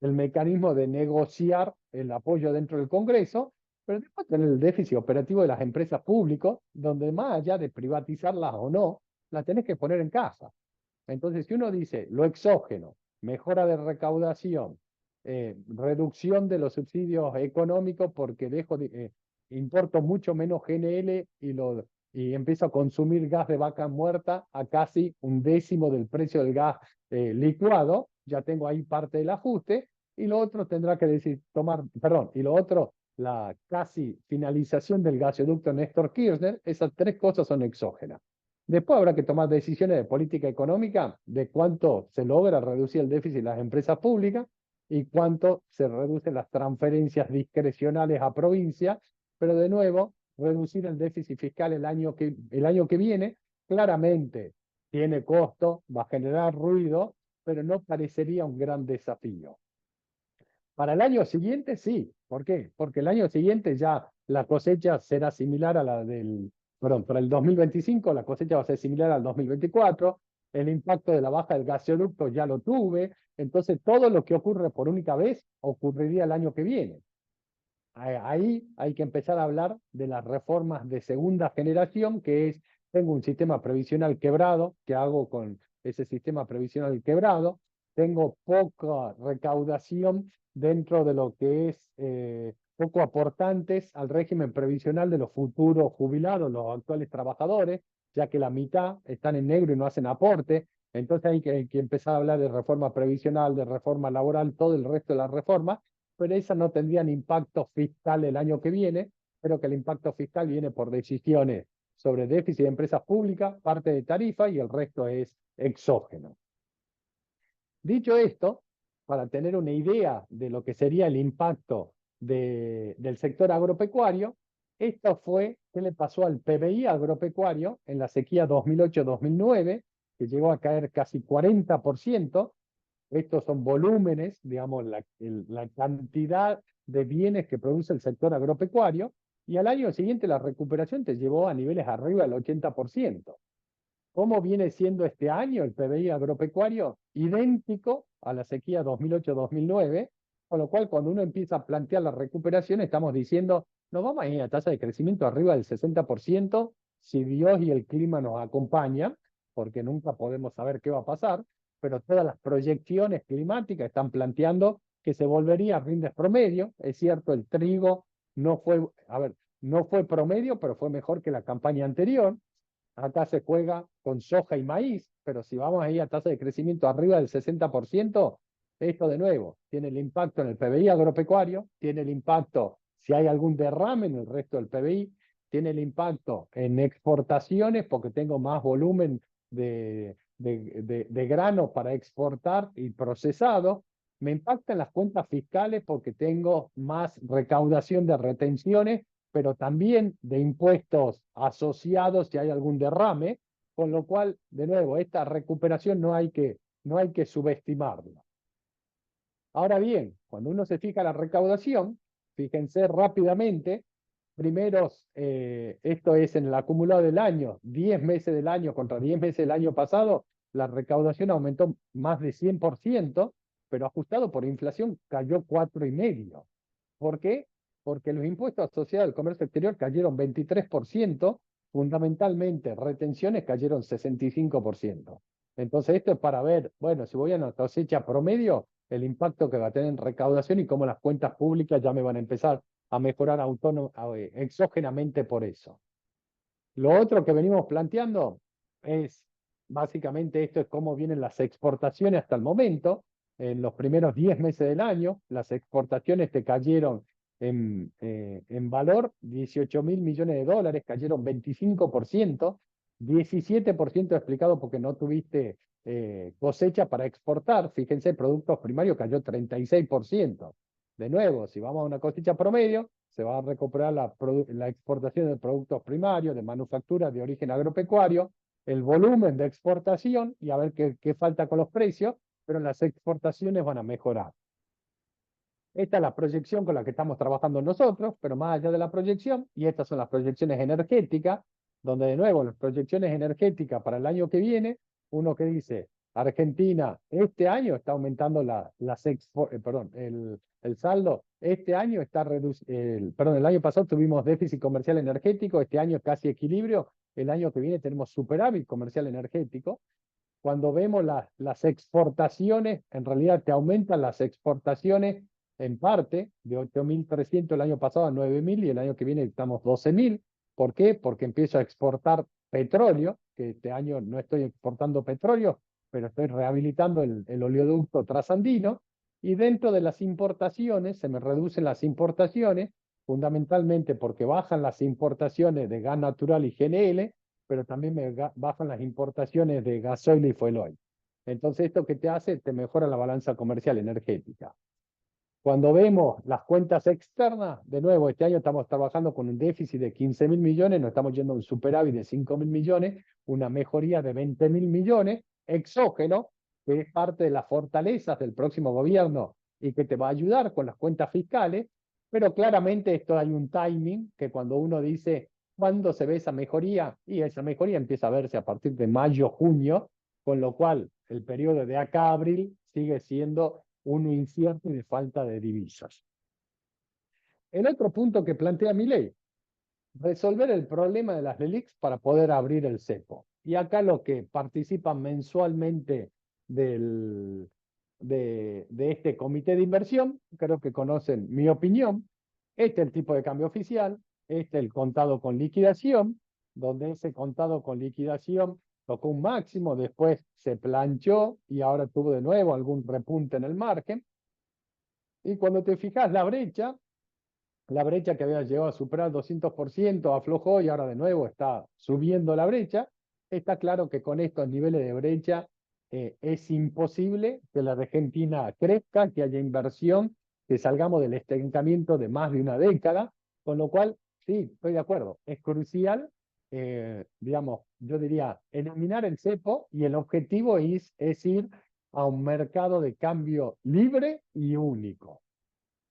el mecanismo de negociar el apoyo dentro del Congreso, pero después tener el déficit operativo de las empresas públicas, donde más allá de privatizarlas o no, las tenés que poner en casa. Entonces, si uno dice lo exógeno, mejora de recaudación, reducción de los subsidios económicos porque importo mucho menos GNL y empiezo a consumir gas de vaca muerta a casi 1/10 del precio del gas licuado, ya tengo ahí parte del ajuste, y lo otro tendrá que decir, y lo otro, la casi finalización del gasoducto Néstor Kirchner, esas tres cosas son exógenas. Después habrá que tomar decisiones de política económica de cuánto se logra reducir el déficit de las empresas públicas y cuánto se reducen las transferencias discrecionales a provincias, pero de nuevo, reducir el déficit fiscal el año que viene claramente tiene costo, va a generar ruido, pero no parecería un gran desafío. Para el año siguiente, sí. ¿Por qué? Porque el año siguiente ya la cosecha será similar a la perdón, para el 2025 la cosecha va a ser similar al 2024, el impacto de la baja del gasoducto ya lo tuve, entonces todo lo que ocurre por única vez ocurriría el año que viene. Ahí hay que empezar a hablar de las reformas de segunda generación, que es, tengo un sistema previsional quebrado, ¿qué hago con ese sistema previsional quebrado? Tengo poca recaudación dentro de lo que es poco aportantes al régimen previsional de los futuros jubilados, los actuales trabajadores, ya que la mitad están en negro y no hacen aporte. Entonces hay que empezar a hablar de reforma previsional, de reforma laboral, todo el resto de las reformas, pero esas no tendrían impacto fiscal el año que viene, pero que el impacto fiscal viene por decisiones sobre déficit de empresas públicas, parte de tarifa y el resto es exógeno. Dicho esto, para tener una idea de lo que sería el impacto del sector agropecuario, esto fue qué le pasó al PBI agropecuario en la sequía 2008-2009, que llegó a caer casi 40%. Estos son volúmenes, digamos, la cantidad de bienes que produce el sector agropecuario, y al año siguiente la recuperación te llevó a niveles arriba del 80%. ¿Cómo viene siendo este año el PBI agropecuario? Idéntico a la sequía 2008-2009, con lo cual cuando uno empieza a plantear la recuperación estamos diciendo, nos vamos a ir a tasa de crecimiento arriba del 60% si Dios y el clima nos acompañan, porque nunca podemos saber qué va a pasar, pero todas las proyecciones climáticas están planteando que se volvería a rindes promedio. Es cierto, el trigo no fue, no fue promedio, pero fue mejor que la campaña anterior. Acá se juega con soja y maíz, pero si vamos ahí a tasa de crecimiento arriba del 60%, esto de nuevo tiene el impacto en el PBI agropecuario, tiene el impacto si hay algún derrame en el resto del PBI, tiene el impacto en exportaciones porque tengo más volumen de grano para exportar y procesado, me impacta en las cuentas fiscales porque tengo más recaudación de retenciones, pero también de impuestos asociados si hay algún derrame, con lo cual, de nuevo, esta recuperación no hay que subestimarla. Ahora bien, cuando uno se fija la recaudación, fíjense rápidamente, esto es en el acumulado del año, 10 meses del año contra 10 meses del año pasado, la recaudación aumentó más de 100%, pero ajustado por inflación cayó 4,5%. ¿Por qué? Porque los impuestos asociados al comercio exterior cayeron 23%, fundamentalmente retenciones cayeron 65%. Entonces esto es para ver, bueno, si voy a una cosecha promedio, el impacto que va a tener en recaudación y cómo las cuentas públicas ya me van a empezar a mejorar exógenamente por eso. Lo otro que venimos planteando es, básicamente, esto es cómo vienen las exportaciones hasta el momento. En los primeros 10 meses del año, las exportaciones te cayeron en valor 18.000 millones de dólares, cayeron 25%, 17% explicado porque no tuviste cosecha para exportar. Fíjense, productos primarios cayó 36%. De nuevo, si vamos a una cosecha promedio, se va a recuperar la exportación de productos primarios, de manufacturas de origen agropecuario, el volumen de exportación y a ver qué falta con los precios, pero las exportaciones van a mejorar. Esta es la proyección con la que estamos trabajando nosotros, pero más allá de la proyección, y estas son las proyecciones energéticas, donde de nuevo las proyecciones energéticas para el año que viene, uno que dice, Argentina este año está aumentando el saldo, este año está reduciendo, perdón, el año pasado tuvimos déficit comercial energético, este año es casi equilibrio, el año que viene tenemos superávit comercial energético. Cuando vemos las exportaciones, en realidad te aumentan las exportaciones en parte de 8.300 el año pasado a 9.000 y el año que viene estamos 12.000. ¿Por qué? Porque empiezo a exportar petróleo, que este año no estoy exportando petróleo, pero estoy rehabilitando el oleoducto trasandino. Y dentro de las importaciones, se me reducen las importaciones, fundamentalmente porque bajan las importaciones de gas natural y GNL, pero también bajan las importaciones de gasoil y fuel oil. Entonces, ¿esto qué te hace? Te mejora la balanza comercial energética. Cuando vemos las cuentas externas, de nuevo, este año estamos trabajando con un déficit de 15.000 millones, nos estamos yendo a un superávit de 5.000 millones, una mejoría de 20.000 millones, exógeno, que es parte de las fortalezas del próximo gobierno y que te va a ayudar con las cuentas fiscales, pero claramente esto hay un timing que cuando uno dice cuándo se ve esa mejoría, y esa mejoría empieza a verse a partir de mayo, junio, con lo cual el periodo de acá a abril sigue siendo un incierto y de falta de divisas. El otro punto que plantea mi ley, resolver el problema de las LELIQs para poder abrir el cepo. Y acá los que participan mensualmente de este comité de inversión, creo que conocen mi opinión. Este es el tipo de cambio oficial, este es el contado con liquidación, donde ese contado con liquidación tocó un máximo, después se planchó y ahora tuvo de nuevo algún repunte en el margen. Y cuando te fijas la brecha que había llegado a superar el 200% aflojó y ahora de nuevo está subiendo la brecha. Está claro que con estos niveles de brecha es imposible que la Argentina crezca, que haya inversión, que salgamos del estancamiento de más de una década, con lo cual, sí, estoy de acuerdo, es crucial, digamos, yo diría, eliminar el cepo y el objetivo es ir a un mercado de cambio libre y único.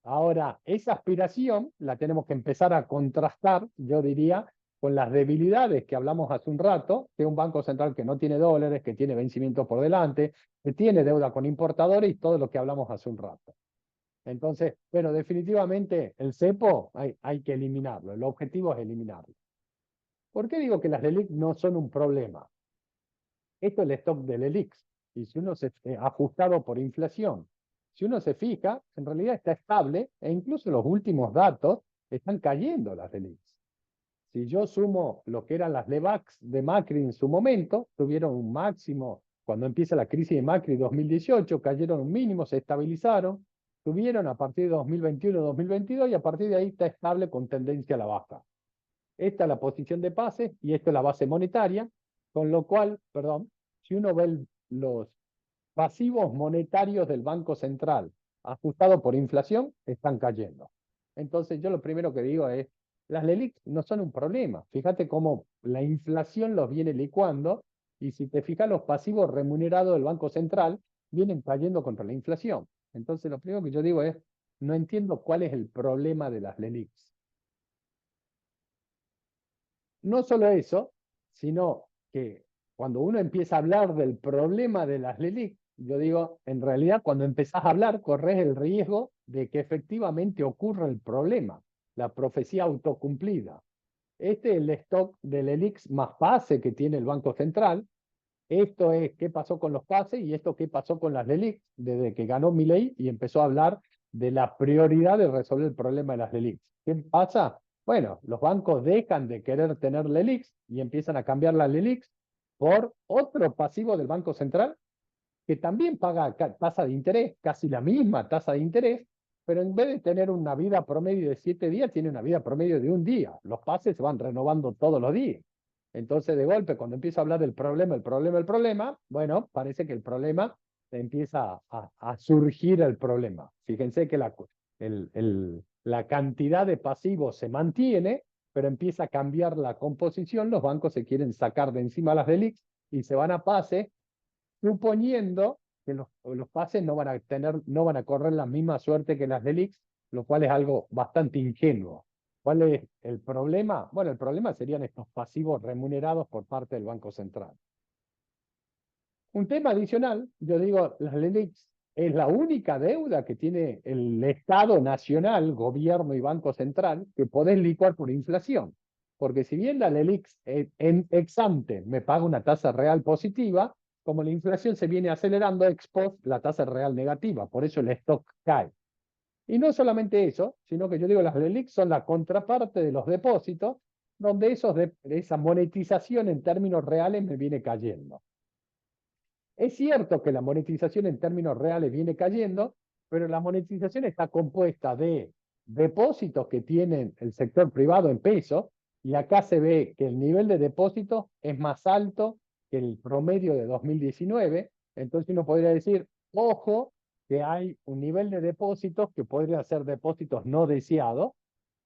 Ahora, esa aspiración la tenemos que empezar a contrastar, yo diría, con las debilidades que hablamos hace un rato, de un banco central que no tiene dólares, que tiene vencimientos por delante, que tiene deuda con importadores y todo lo que hablamos hace un rato. Entonces, bueno, definitivamente el cepo hay que eliminarlo, el objetivo es eliminarlo. ¿Por qué digo que las LELIQ no son un problema? Esto es el stock del ELIX, y si uno se ajustado por inflación, si uno se fija, en realidad está estable e incluso los últimos datos están cayendo las ELIX. Si yo sumo lo que eran las LEVAX de Macri en su momento, tuvieron un máximo cuando empieza la crisis de Macri 2018, cayeron un mínimo, se estabilizaron, tuvieron a partir de 2021-2022 y a partir de ahí está estable con tendencia a la baja. Esta es la posición de base y esta es la base monetaria, con lo cual, perdón, si uno ve los pasivos monetarios del Banco Central ajustados por inflación, están cayendo. Entonces yo lo primero que digo es, las LELIQ no son un problema. Fíjate cómo la inflación los viene licuando y si te fijas los pasivos remunerados del Banco Central vienen cayendo contra la inflación. Entonces lo primero que yo digo es, no entiendo cuál es el problema de las LELIQ. No solo eso, sino que cuando uno empieza a hablar del problema de las LELIQ, yo digo, en realidad cuando empezás a hablar, corres el riesgo de que efectivamente ocurra el problema, la profecía autocumplida. Este es el stock del LELIQ más base que tiene el Banco Central. esto es qué pasó con los pases y esto qué pasó con las LELIQ desde que ganó Milei y empezó a hablar de la prioridad de resolver el problema de las LELIQ. ¿Qué pasa? Bueno, los bancos dejan de querer tener LELIQ y empiezan a cambiar las LELIQ por otro pasivo del Banco Central que también paga tasa de interés, casi la misma tasa de interés, pero en vez de tener una vida promedio de 7 días, tiene una vida promedio de un día. Los pases se van renovando todos los días. Entonces, de golpe, cuando empiezo a hablar del problema, bueno, parece que el problema empieza a surgir el problema. Fíjense que la cantidad de pasivos se mantiene, pero empieza a cambiar la composición. Los bancos se quieren sacar de encima las delix y se van a pase suponiendo que los pases no van a correr la misma suerte que las delix, lo cual es algo bastante ingenuo. ¿Cuál es el problema? Bueno, el problema serían estos pasivos remunerados por parte del Banco Central. Un tema adicional, yo digo, las LELIQs es la única deuda que tiene el Estado nacional, gobierno y Banco Central, que podés licuar por inflación. Porque si bien la LELIQ en ex ante me paga una tasa real positiva, como la inflación se viene acelerando ex post, la tasa real negativa, por eso el stock cae. Y no solamente eso, sino que yo digo, las LELIQ son la contraparte de los depósitos, donde esa monetización en términos reales me viene cayendo. Es cierto que la monetización en términos reales viene cayendo, pero la monetización está compuesta de depósitos que tienen el sector privado en pesos, y acá se ve que el nivel de depósitos es más alto que el promedio de 2019, entonces uno podría decir, ojo, que hay un nivel de depósitos que podrían ser depósitos no deseados,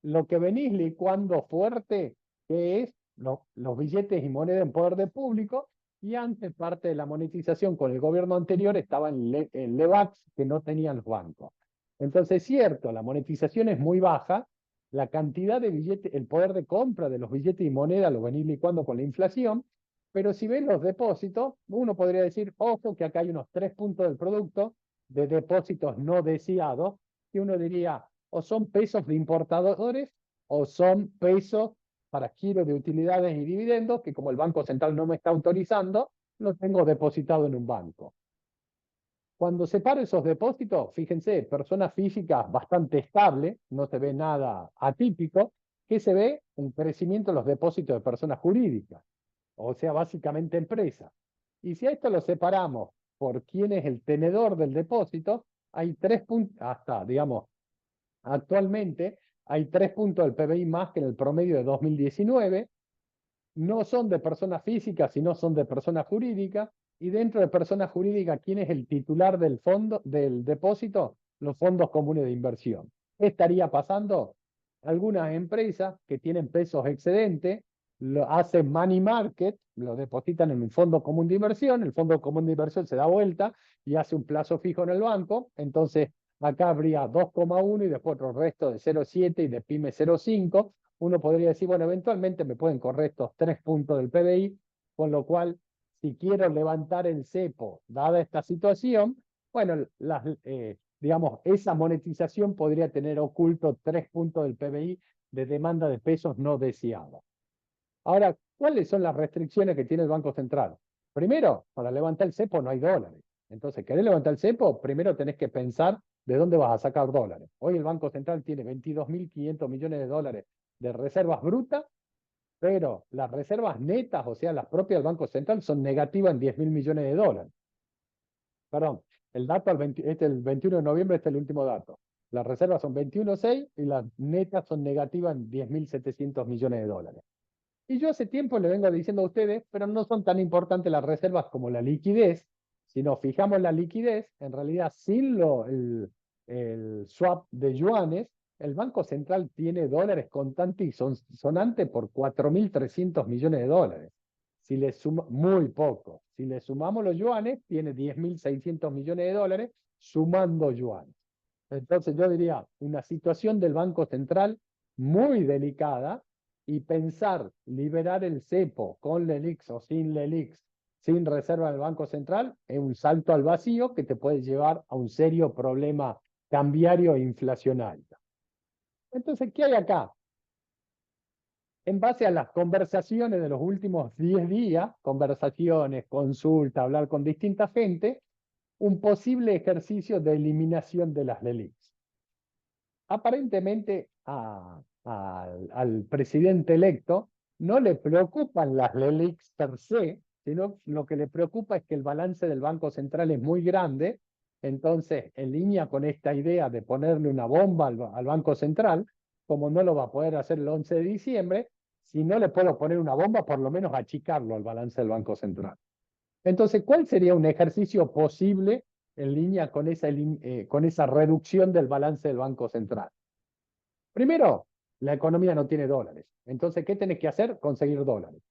lo que venís licuando fuerte, que es los billetes y moneda en poder de público, y antes parte de la monetización con el gobierno anterior estaba en LEVAX que no tenían los bancos. Entonces, es cierto, la monetización es muy baja, la cantidad de billetes, el poder de compra de los billetes y moneda lo venís licuando con la inflación, pero si ven los depósitos, uno podría decir, ojo, que acá hay unos 3 puntos del producto de depósitos no deseados, que uno diría, o son pesos de importadores o son pesos para giro de utilidades y dividendos, que como el Banco Central no me está autorizando, lo tengo depositado en un banco. Cuando separo esos depósitos, fíjense, personas físicas bastante estable, no se ve nada atípico, que se ve un crecimiento en los depósitos de personas jurídicas, o sea, básicamente empresas. Y si a esto lo separamos por quién es el tenedor del depósito, hay 3 puntos, hasta, digamos, actualmente hay 3 puntos del PBI más que en el promedio de 2019, no son de personas físicas, sino son de personas jurídicas, y dentro de personas jurídicas, ¿quién es el titular del fondo, del depósito? Los fondos comunes de inversión. ¿Qué estaría pasando? Algunas empresas que tienen pesos excedentes, lo hacen money market, lo depositan en un fondo común de inversión, el fondo común de inversión se da vuelta y hace un plazo fijo en el banco, entonces acá habría 2,1 y después otro resto de 0,7 y de PYME 0,5. Uno podría decir, bueno, eventualmente me pueden correr estos 3 puntos del PBI, con lo cual, si quiero levantar el cepo, dada esta situación, bueno, digamos, esa monetización podría tener oculto 3 puntos del PBI de demanda de pesos no deseados. Ahora, ¿cuáles son las restricciones que tiene el Banco Central? Primero, para levantar el cepo no hay dólares. Entonces, ¿querés levantar el cepo? Primero tenés que pensar de dónde vas a sacar dólares. Hoy el Banco Central tiene 22.500 millones de dólares de reservas brutas, pero las reservas netas, o sea, las propias del Banco Central, son negativas en 10.000 millones de dólares. Perdón, el dato el 21 de noviembre, este es el último dato. Las reservas son 21.6 y las netas son negativas en 10.700 millones de dólares. Y yo hace tiempo le vengo diciendo a ustedes, pero no son tan importantes las reservas como la liquidez. Si nos fijamos en la liquidez, en realidad sin el swap de yuanes, el Banco Central tiene dólares contantes y sonantes por 4.300 millones de dólares. Si le muy poco. Si le sumamos los yuanes, tiene 10.600 millones de dólares sumando yuanes. Entonces yo diría, una situación del Banco Central muy delicada, y pensar liberar el cepo con LELIX o sin LELIX, sin reserva del Banco Central, es un salto al vacío que te puede llevar a un serio problema cambiario e inflacionario. Entonces, ¿qué hay acá? en base a las conversaciones de los últimos 10 días, conversaciones, consulta, hablar con distinta gente, un posible ejercicio de eliminación de las LELIQs. Aparentemente al presidente electo no le preocupan las LELIQs per se, sino lo que le preocupa es que el balance del Banco Central es muy grande. Entonces, en línea con esta idea de ponerle una bomba al Banco Central, como no lo va a poder hacer el 11 de diciembre, si no le puedo poner una bomba, por lo menos achicarlo al balance del Banco Central. Entonces, ¿cuál sería un ejercicio posible en línea con esa reducción del balance del Banco Central? Primero, la economía no tiene dólares. Entonces, ¿qué tenés que hacer? Conseguir dólares.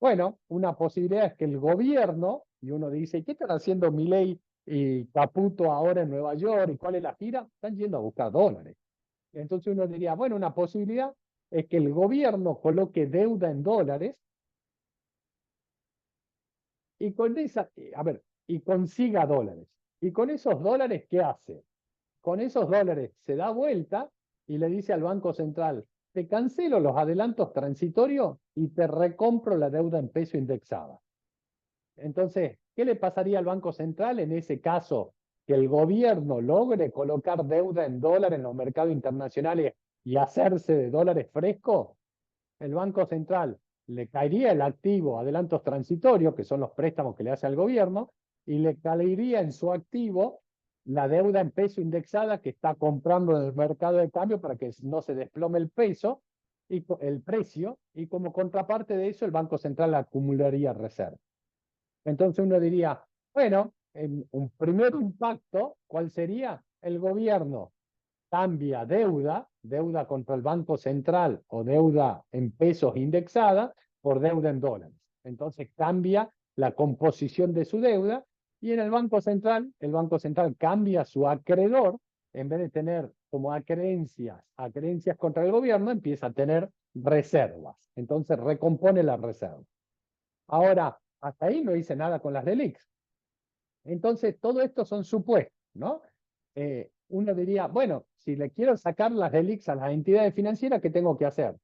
Bueno, una posibilidad es que el gobierno, y uno dice, ¿qué están haciendo Milei y Caputo ahora en Nueva York? ¿Y cuál es la gira? Están yendo a buscar dólares. Entonces uno diría, bueno, una posibilidad es que el gobierno coloque deuda en dólares y con esa, a ver, y consiga dólares. Y con esos dólares, ¿qué hace? Con esos dólares se da vuelta y le dice al Banco Central, te cancelo los adelantos transitorios y te recompro la deuda en peso indexada. Entonces, ¿qué le pasaría al Banco Central en ese caso que el gobierno logre colocar deuda en dólares en los mercados internacionales y hacerse de dólares frescos? El Banco Central le caería el activo adelantos transitorios, que son los préstamos que le hace al gobierno, y le caería en su activo la deuda en peso indexada que está comprando en el mercado de cambio para que no se desplome el peso y el precio, y como contraparte de eso el Banco Central acumularía reservas. Entonces uno diría, bueno, en un primer impacto, ¿cuál sería? El gobierno cambia deuda contra el Banco Central o deuda en pesos indexada por deuda en dólares. Entonces cambia la composición de su deuda y en el Banco Central cambia su acreedor, en vez de tener como acreencias contra el gobierno, empieza a tener reservas. Entonces recompone las reservas. Ahora, hasta ahí no hice nada con las relics. Entonces, todo esto son supuestos, ¿no? Uno diría, bueno, si le quiero sacar las relics a las entidades financieras, ¿qué tengo que hacer?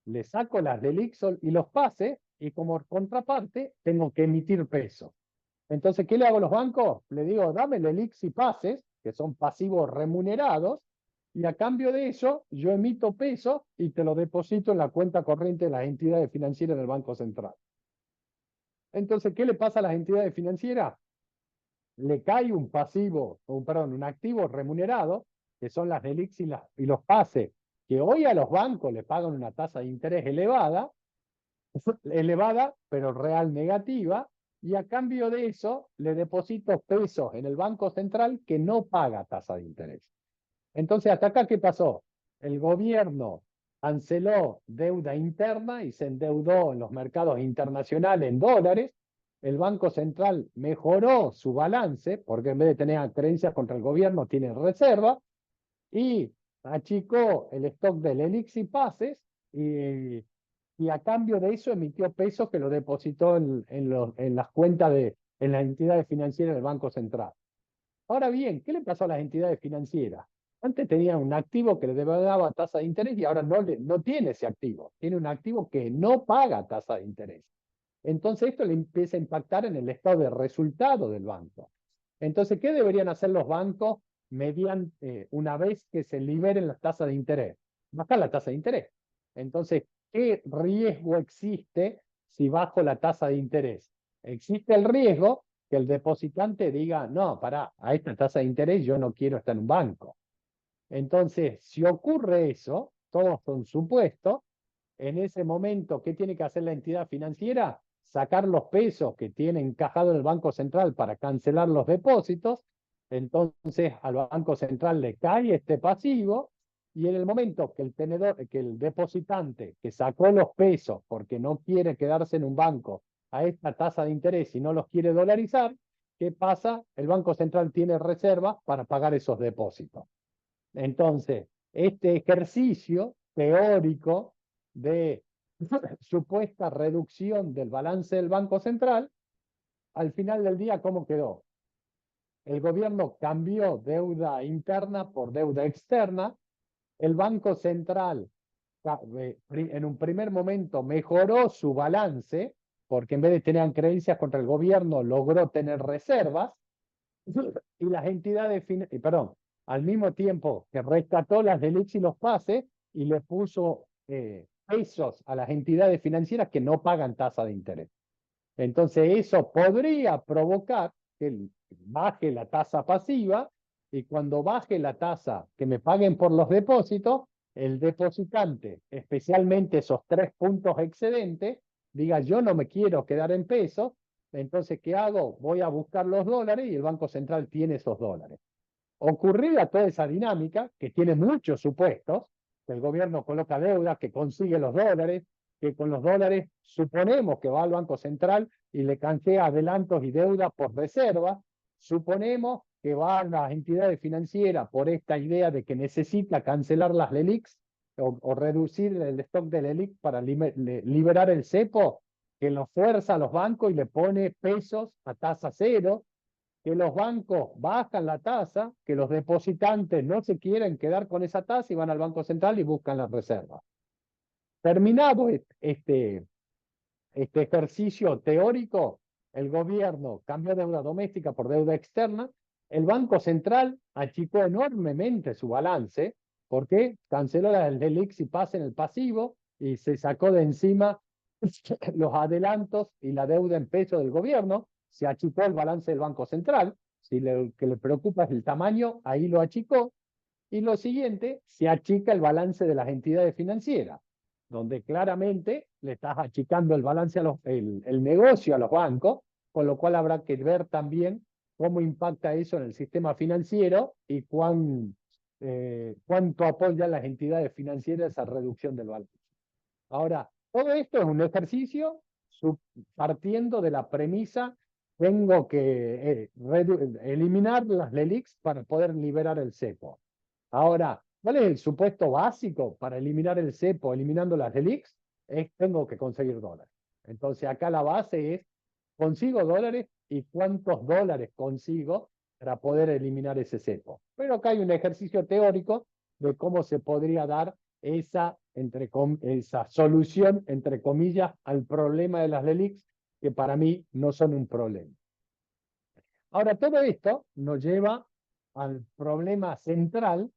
Le saco las relics y los pases, y como contraparte, tengo que emitir peso. Entonces, ¿qué le hago a los bancos? Le digo, dame relics y pases, que son pasivos remunerados, y a cambio de eso, yo emito peso y te lo deposito en la cuenta corriente de las entidades financieras del Banco Central. Entonces, ¿qué le pasa a las entidades financieras? Le cae un pasivo, perdón, un activo remunerado, que son las relics y los pases, que hoy a los bancos le pagan una tasa de interés elevada, pero real negativa, y a cambio de eso le deposito pesos en el Banco Central que no paga tasa de interés. Entonces, hasta acá, ¿qué pasó? El gobierno canceló deuda interna y se endeudó en los mercados internacionales en dólares. El Banco Central mejoró su balance, porque en vez de tener creencias contra el gobierno, tiene reserva, y achicó el stock del ELIX y pases, y a cambio de eso emitió pesos que lo depositó en las cuentas en las entidades financieras del Banco Central. Ahora bien, ¿qué le pasó a las entidades financieras? Antes tenían un activo que le daba tasa de interés y ahora no tiene ese activo. Tiene un activo que no paga tasa de interés. Entonces esto le empieza a impactar en el estado de resultado del banco. Entonces, ¿qué deberían hacer los bancos una vez que se liberen las tasas de interés? Bajar la tasa de interés. Entonces, ¿qué riesgo existe si bajo la tasa de interés? Existe el riesgo que el depositante diga, no, a esta tasa de interés yo no quiero estar en un banco. Entonces, si ocurre eso, todos son supuestos, en ese momento, ¿qué tiene que hacer la entidad financiera? Sacar los pesos que tiene encajado en el Banco Central para cancelar los depósitos. Entonces, al Banco Central le cae este pasivo y en el momento que el depositante que sacó los pesos porque no quiere quedarse en un banco a esta tasa de interés y no los quiere dolarizar, ¿qué pasa? El Banco Central tiene reservas para pagar esos depósitos. Entonces, este ejercicio teórico de supuesta reducción del balance del Banco Central, al final del día, ¿cómo quedó? El gobierno cambió deuda interna por deuda externa, el Banco Central en un primer momento mejoró su balance, porque en vez de tener creencias contra el gobierno, logró tener reservas, y las entidades, perdón, al mismo tiempo que rescató las LELIQs y los pases, y le puso pesos a las entidades financieras que no pagan tasa de interés. Entonces eso podría provocar que baje la tasa pasiva, y cuando baje la tasa que me paguen por los depósitos, el depositante, especialmente esos 3 puntos excedentes, diga yo no me quiero quedar en pesos, entonces ¿qué hago? Voy a buscar los dólares y el Banco Central tiene esos dólares. Ocurrida toda esa dinámica, que tiene muchos supuestos, que el gobierno coloca deuda, que consigue los dólares, que con los dólares suponemos que va al Banco Central y le canjea adelantos y deuda por reserva, suponemos que va a las entidades financieras por esta idea de que necesita cancelar las LELIQs o reducir el stock de LELIQ para liberar el cepo, que lo fuerza a los bancos y le pone pesos a tasa cero, que los bancos bajan la tasa, que los depositantes no se quieren quedar con esa tasa y van al Banco Central y buscan las reservas. Terminado este ejercicio teórico, el gobierno cambió deuda doméstica por deuda externa, el Banco Central achicó enormemente su balance, porque canceló el LELIQ y pase en el pasivo y se sacó de encima los adelantos y la deuda en peso del gobierno, se achicó el balance del Banco Central, si lo que le preocupa es el tamaño, ahí lo achicó, y lo siguiente, se achica el balance de las entidades financieras, donde claramente le estás achicando el balance el negocio a los bancos, con lo cual habrá que ver también cómo impacta eso en el sistema financiero y cuánto apoyan las entidades financieras esa reducción del balance. Ahora, todo esto es un ejercicio partiendo de la premisa, tengo que eliminar las LELIQs para poder liberar el cepo. Ahora, ¿cuál es el supuesto básico para eliminar el cepo eliminando las LELIQs? Tengo que conseguir dólares. Entonces acá la base es, consigo dólares y cuántos dólares consigo para poder eliminar ese cepo. Pero acá hay un ejercicio teórico de cómo se podría dar esa solución, entre comillas, al problema de las LELIQs, que para mí no son un problema. Ahora, todo esto nos lleva al problema central,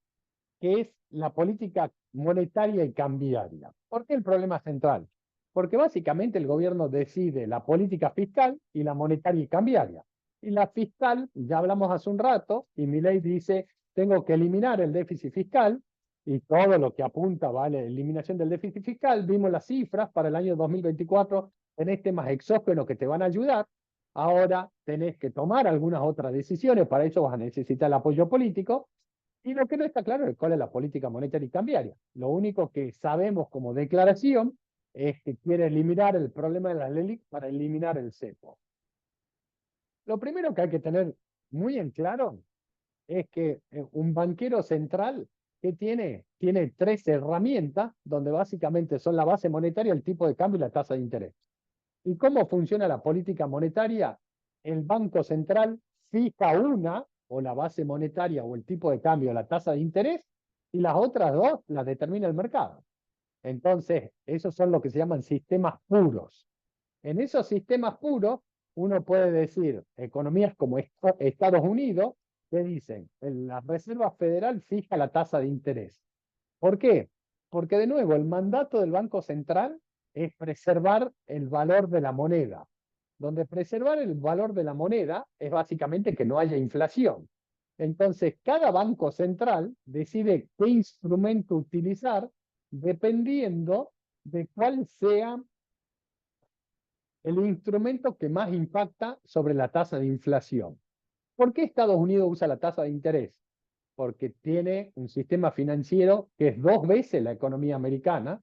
que es la política monetaria y cambiaria. ¿Por qué el problema central? Porque básicamente el gobierno decide la política fiscal y la monetaria y cambiaria. Y la fiscal, ya hablamos hace un rato, y Milei dice, tengo que eliminar el déficit fiscal, y todo lo que apunta, vale, eliminación del déficit fiscal. Vimos las cifras para el año 2024, tenés temas exógenos que te van a ayudar. Ahora tenés que tomar algunas otras decisiones, para eso vas a necesitar el apoyo político, y lo que no está claro es cuál es la política monetaria y cambiaria. Lo único que sabemos como declaración es que quiere eliminar el problema de las LELIQ para eliminar el cepo. Lo primero que hay que tener muy en claro es que un banquero central que tiene 3 herramientas, donde básicamente son la base monetaria, el tipo de cambio y la tasa de interés. ¿Y cómo funciona la política monetaria? El Banco Central fija una, o la base monetaria, o el tipo de cambio, la tasa de interés, y las otras dos las determina el mercado. Entonces, esos son lo que se llaman sistemas puros. En esos sistemas puros, uno puede decir, economías como Estados Unidos, que dicen, la Reserva Federal fija la tasa de interés. ¿Por qué? Porque de nuevo, el mandato del Banco Central es preservar el valor de la moneda, donde preservar el valor de la moneda es básicamente que no haya inflación. Entonces, cada banco central decide qué instrumento utilizar dependiendo de cuál sea el instrumento que más impacta sobre la tasa de inflación. ¿Por qué Estados Unidos usa la tasa de interés? Porque tiene un sistema financiero que es 2 veces la economía americana,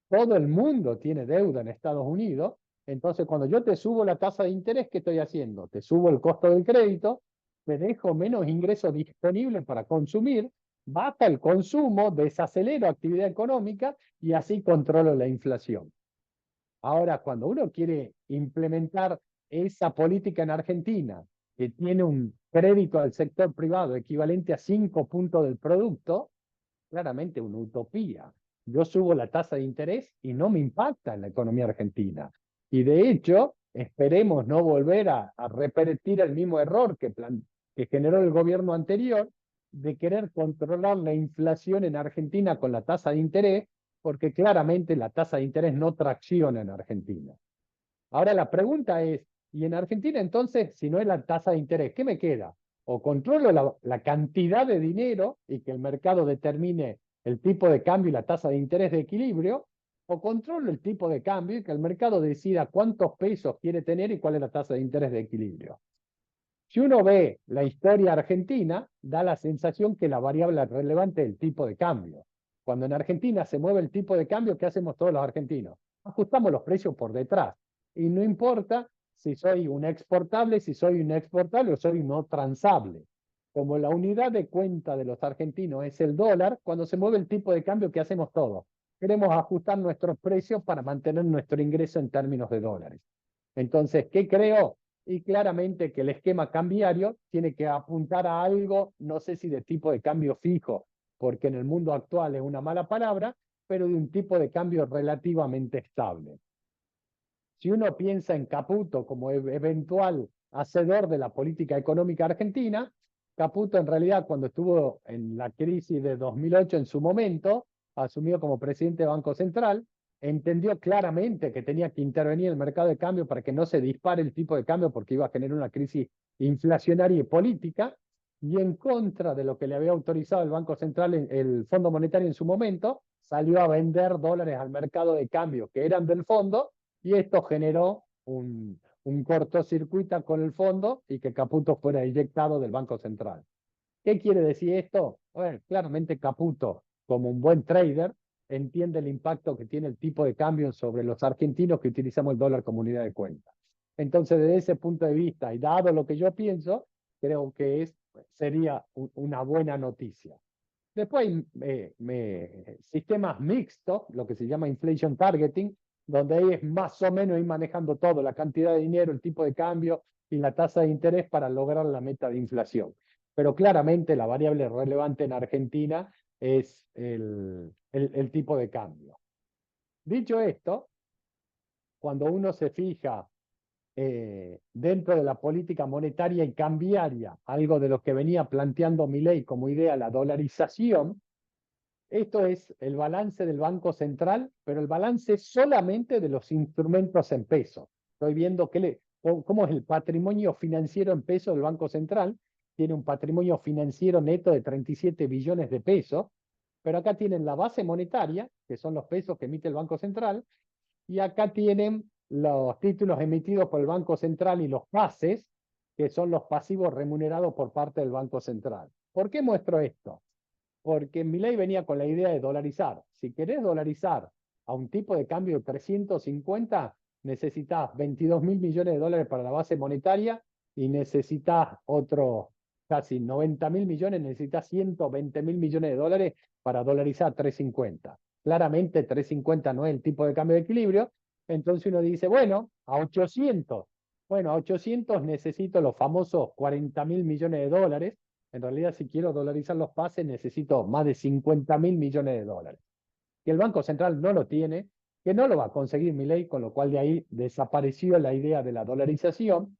todo el mundo tiene deuda en Estados Unidos, entonces cuando yo te subo la tasa de interés, ¿qué estoy haciendo? Te subo el costo del crédito, te dejo menos ingresos disponibles para consumir, baja el consumo, desacelero actividad económica y así controlo la inflación. Ahora, cuando uno quiere implementar esa política en Argentina, que tiene un crédito al sector privado equivalente a 5 puntos del producto, claramente una utopía. yo subo la tasa de interés y no me impacta en la economía argentina. Y de hecho, esperemos no volver a repetir el mismo error que generó el gobierno anterior de querer controlar la inflación en Argentina con la tasa de interés, porque claramente la tasa de interés no tracciona en Argentina. Ahora la pregunta es, ¿y en Argentina entonces, si no es la tasa de interés, qué me queda? O controlo la cantidad de dinero y que el mercado determine el tipo de cambio y la tasa de interés de equilibrio, o controlo el tipo de cambio y que el mercado decida cuántos pesos quiere tener y cuál es la tasa de interés de equilibrio. Si uno ve la historia argentina, da la sensación que la variable relevante es el tipo de cambio. Cuando en Argentina se mueve el tipo de cambio, ¿qué hacemos todos los argentinos? Ajustamos los precios por detrás. Y no importa si soy un exportable, si soy un exportable o soy no transable. Como la unidad de cuenta de los argentinos es el dólar, cuando se mueve el tipo de cambio, ¿qué hacemos todos? Queremos ajustar nuestros precios para mantener nuestro ingreso en términos de dólares. Entonces, ¿qué creo? Y claramente que el esquema cambiario tiene que apuntar a algo, no sé si de tipo de cambio fijo, porque en el mundo actual es una mala palabra, pero de un tipo de cambio relativamente estable. Si uno piensa en Caputo como eventual hacedor de la política económica argentina, Caputo en realidad cuando estuvo en la crisis de 2008 en su momento, asumió como presidente de Banco Central, entendió claramente que tenía que intervenir el mercado de cambio para que no se dispare el tipo de cambio porque iba a generar una crisis inflacionaria y política, y en contra de lo que le había autorizado el Banco Central, el Fondo Monetario en su momento, salió a vender dólares al mercado de cambio que eran del fondo, y esto generó un cortocircuito con el fondo y que Caputo fuera eyectado del Banco Central. ¿Qué quiere decir esto? Bueno, claramente Caputo, como un buen trader, entiende el impacto que tiene el tipo de cambio sobre los argentinos que utilizamos el dólar como unidad de cuenta. Entonces, desde ese punto de vista, y dado lo que yo pienso, creo que sería una buena noticia. Después hay sistemas mixtos, lo que se llama inflation targeting, donde ahí es más o menos ir manejando todo, la cantidad de dinero, el tipo de cambio y la tasa de interés para lograr la meta de inflación. Pero claramente la variable relevante en Argentina es el tipo de cambio. Dicho esto, cuando uno se fija dentro de la política monetaria y cambiaria, algo de lo que venía planteando Milei como idea, la dolarización, esto es el balance del Banco Central, pero el balance solamente de los instrumentos en peso. Estoy viendo cómo es el patrimonio financiero en peso del Banco Central. Tiene un patrimonio financiero neto de 37 billones de pesos, pero acá tienen la base monetaria, que son los pesos que emite el Banco Central, y acá tienen los títulos emitidos por el Banco Central y los pases, que son los pasivos remunerados por parte del Banco Central. ¿Por qué muestro esto? Porque Milei venía con la idea de dolarizar. Si querés dolarizar a un tipo de cambio de 350, necesitas 22 mil millones de dólares para la base monetaria y necesitas otro casi 90 mil millones, necesitas 120 mil millones de dólares para dolarizar 350. Claramente 350 no es el tipo de cambio de equilibrio, entonces uno dice, bueno, a 800. Bueno, a 800 necesito los famosos 40 mil millones de dólares. En realidad, si quiero dolarizar los pases, necesito más de 50 mil millones de dólares. Que el Banco Central no lo tiene, que no lo va a conseguir Milei, con lo cual de ahí desapareció la idea de la dolarización.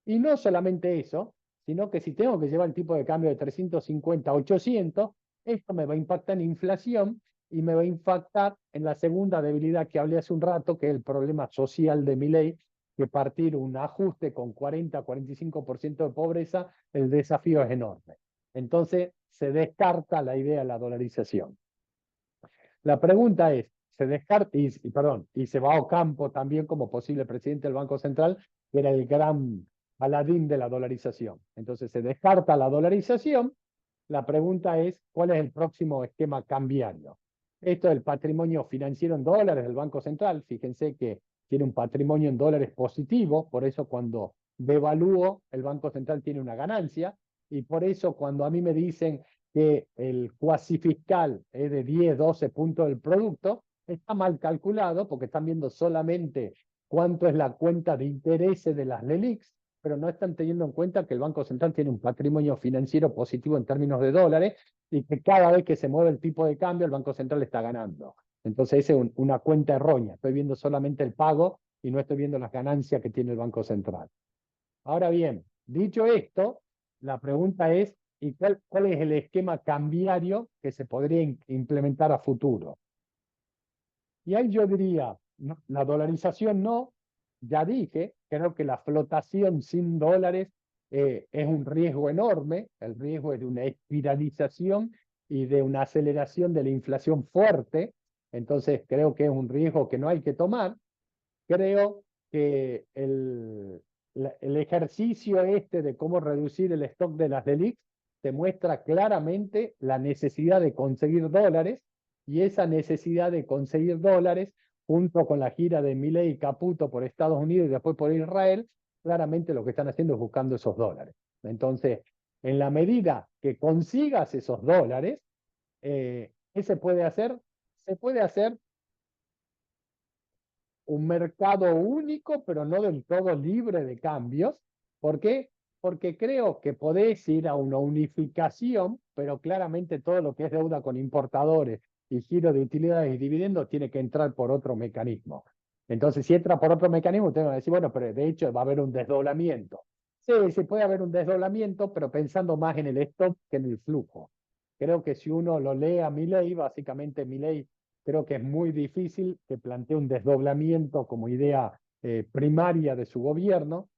Y no solamente eso, sino que si tengo que llevar el tipo de cambio de 350 a 800, esto me va a impactar en inflación y me va a impactar en la segunda debilidad que hablé hace un rato, que es el problema social de Milei, que partir un ajuste con 40-45% de pobreza, el desafío es enorme. Entonces, se descarta la idea de la dolarización. La pregunta es, se descarta, y se va a Ocampo también como posible presidente del Banco Central, que era el gran paladín de la dolarización. Entonces, se descarta la dolarización. La pregunta es, ¿cuál es el próximo esquema cambiario? Esto es el patrimonio financiero en dólares del Banco Central. Fíjense que tiene un patrimonio en dólares positivo, por eso cuando devalúo, el Banco Central tiene una ganancia, y por eso cuando a mí me dicen que el cuasi fiscal es de 10, 12 puntos del producto, está mal calculado porque están viendo solamente cuánto es la cuenta de intereses de las LELIQs, pero no están teniendo en cuenta que el Banco Central tiene un patrimonio financiero positivo en términos de dólares y que cada vez que se mueve el tipo de cambio, el Banco Central está ganando. Entonces, esa es una cuenta errónea. Estoy viendo solamente el pago y no estoy viendo las ganancias que tiene el Banco Central. Ahora bien, dicho esto, la pregunta es, ¿y cuál es el esquema cambiario que se podría implementar a futuro? Y ahí yo diría, no, la dolarización no, ya dije, creo que la flotación sin dólares es un riesgo enorme, el riesgo es de una espiralización y de una aceleración de la inflación fuerte, entonces creo que es un riesgo que no hay que tomar. Creo que el ejercicio este de cómo reducir el stock de las LELIQs te muestra claramente la necesidad de conseguir dólares y esa necesidad de conseguir dólares junto con la gira de Milei y Caputo por Estados Unidos y después por Israel, claramente lo que están haciendo es buscando esos dólares. Entonces, en la medida que consigas esos dólares, ¿qué se puede hacer? Se puede hacer un mercado único, pero no del todo libre de cambios. ¿Por qué? Porque creo que podés ir a una unificación, pero claramente todo lo que es deuda con importadores y giro de utilidades y dividendos tiene que entrar por otro mecanismo. Entonces, si entra por otro mecanismo, tengo que decir, bueno, pero de hecho va a haber un desdoblamiento. Sí, sí puede haber un desdoblamiento, pero pensando más en el stock que en el flujo. Creo que si uno lo lee a Milei, básicamente Milei creo que es muy difícil que plantee un desdoblamiento como idea primaria de su gobierno.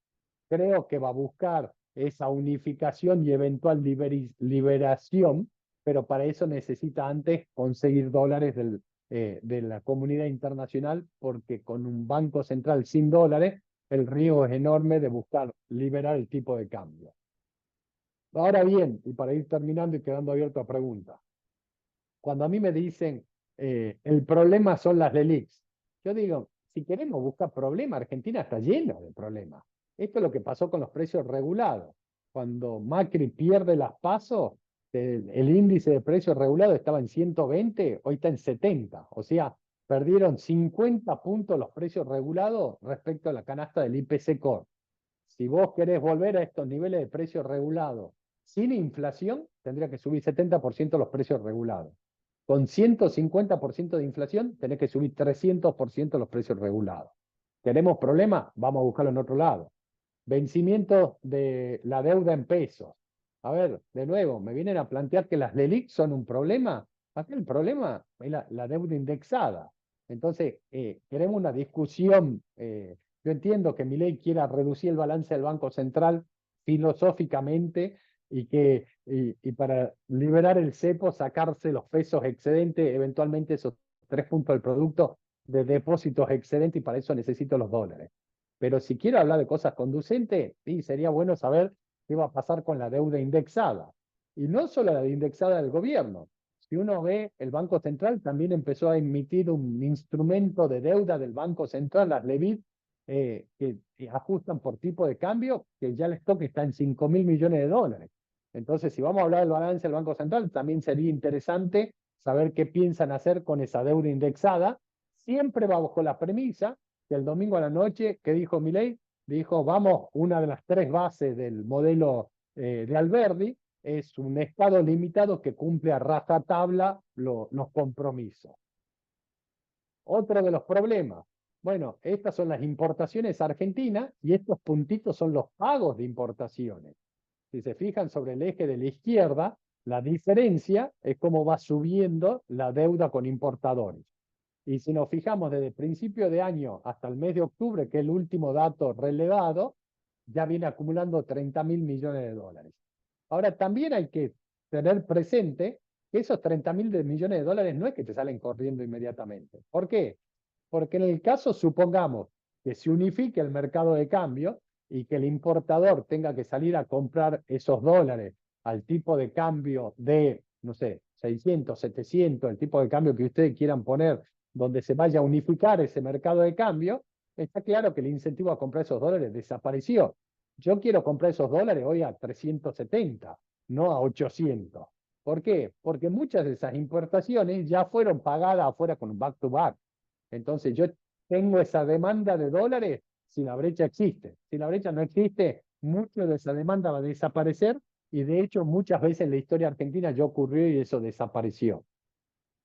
Creo que va a buscar esa unificación y eventual liberación, pero para eso necesita antes conseguir dólares de la comunidad internacional, porque con un banco central sin dólares, el riesgo es enorme de buscar liberar el tipo de cambio. Ahora bien, y para ir terminando y quedando abierto a preguntas, cuando a mí me dicen el problema son las LELIQs, yo digo, si queremos buscar problemas, Argentina está llena de problemas. Esto es lo que pasó con los precios regulados. Cuando Macri pierde las pasos, el índice de precios regulados estaba en 120, hoy está en 70. O sea, perdieron 50 puntos los precios regulados respecto a la canasta del IPC Core. Si vos querés volver a estos niveles de precios regulados sin inflación, tendría que subir 70% los precios regulados. Con 150% de inflación, tenés que subir 300% los precios regulados. ¿Tenemos problemas? Vamos a buscarlo en otro lado. Vencimiento de la deuda en pesos. A ver, de nuevo, me vienen a plantear que las LELIQ son un problema. Aquí el problema es la deuda indexada. Entonces, queremos una discusión. Yo entiendo que Milei quiera reducir el balance del Banco Central filosóficamente y para liberar el cepo, sacarse los pesos excedentes, eventualmente esos 3 puntos del producto de depósitos excedentes, y para eso necesito los dólares. Pero si quiero hablar de cosas conducentes, sí, sería bueno saber qué va a pasar con la deuda indexada. Y no solo la indexada del gobierno. Si uno ve, el Banco Central también empezó a emitir un instrumento de deuda del Banco Central, las LEVID, que ajustan por tipo de cambio, que ya el stock está en 5.000 millones de dólares. Entonces, si vamos a hablar del balance del Banco Central, también sería interesante saber qué piensan hacer con esa deuda indexada, siempre bajo la premisa que el domingo a la noche, ¿qué dijo Milei? Dijo, vamos, una de las 3 bases del modelo de Alberdi es un Estado limitado que cumple a rajatabla los compromisos. Otro de los problemas, bueno, estas son las importaciones argentinas y estos puntitos son los pagos de importaciones. Si se fijan sobre el eje de la izquierda, la diferencia es cómo va subiendo la deuda con importadores. Y si nos fijamos desde principio de año hasta el mes de octubre, que es el último dato relevado, ya viene acumulando 30.000 millones de dólares. Ahora, también hay que tener presente que esos 30.000 millones de dólares no es que te salen corriendo inmediatamente. ¿Por qué? Porque en el caso, supongamos que se unifique el mercado de cambio y que el importador tenga que salir a comprar esos dólares al tipo de cambio de, no sé, 600, 700, el tipo de cambio que ustedes quieran poner, donde se vaya a unificar ese mercado de cambio, está claro que el incentivo a comprar esos dólares desapareció. Yo quiero comprar esos dólares hoy a 370, no a 800. ¿Por qué? Porque muchas de esas importaciones ya fueron pagadas afuera con un back-to-back. Entonces yo tengo esa demanda de dólares si la brecha existe. Si la brecha no existe, mucho de esa demanda va a desaparecer y de hecho muchas veces en la historia argentina ya ocurrió y eso desapareció.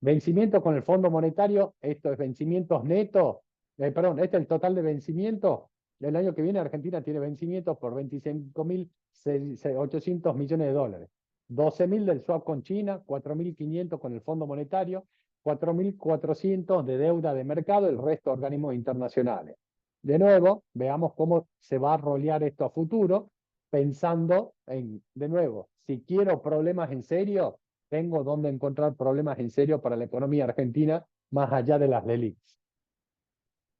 Vencimiento con el Fondo Monetario, esto es vencimientos netos, perdón, este es el total de vencimientos. El año que viene Argentina tiene vencimientos por 25.800 millones de dólares. 12.000 del swap con China, 4.500 con el Fondo Monetario, 4.400 de deuda de mercado, el resto organismos internacionales. De nuevo, veamos cómo se va a rolear esto a futuro, pensando en, de nuevo, si quiero problemas en serio, tengo donde encontrar problemas en serio para la economía argentina, más allá de las LELIQs.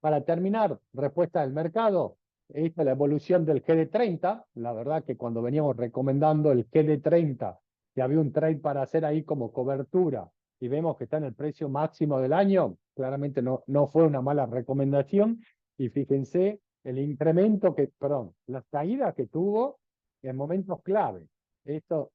Para terminar, respuesta del mercado, esta es la evolución del GD30. La verdad que cuando veníamos recomendando el GD30, que había un trade para hacer ahí como cobertura, y vemos que está en el precio máximo del año, claramente no fue una mala recomendación. Y fíjense el incremento que, perdón, las caídas que tuvo en momentos clave. Esto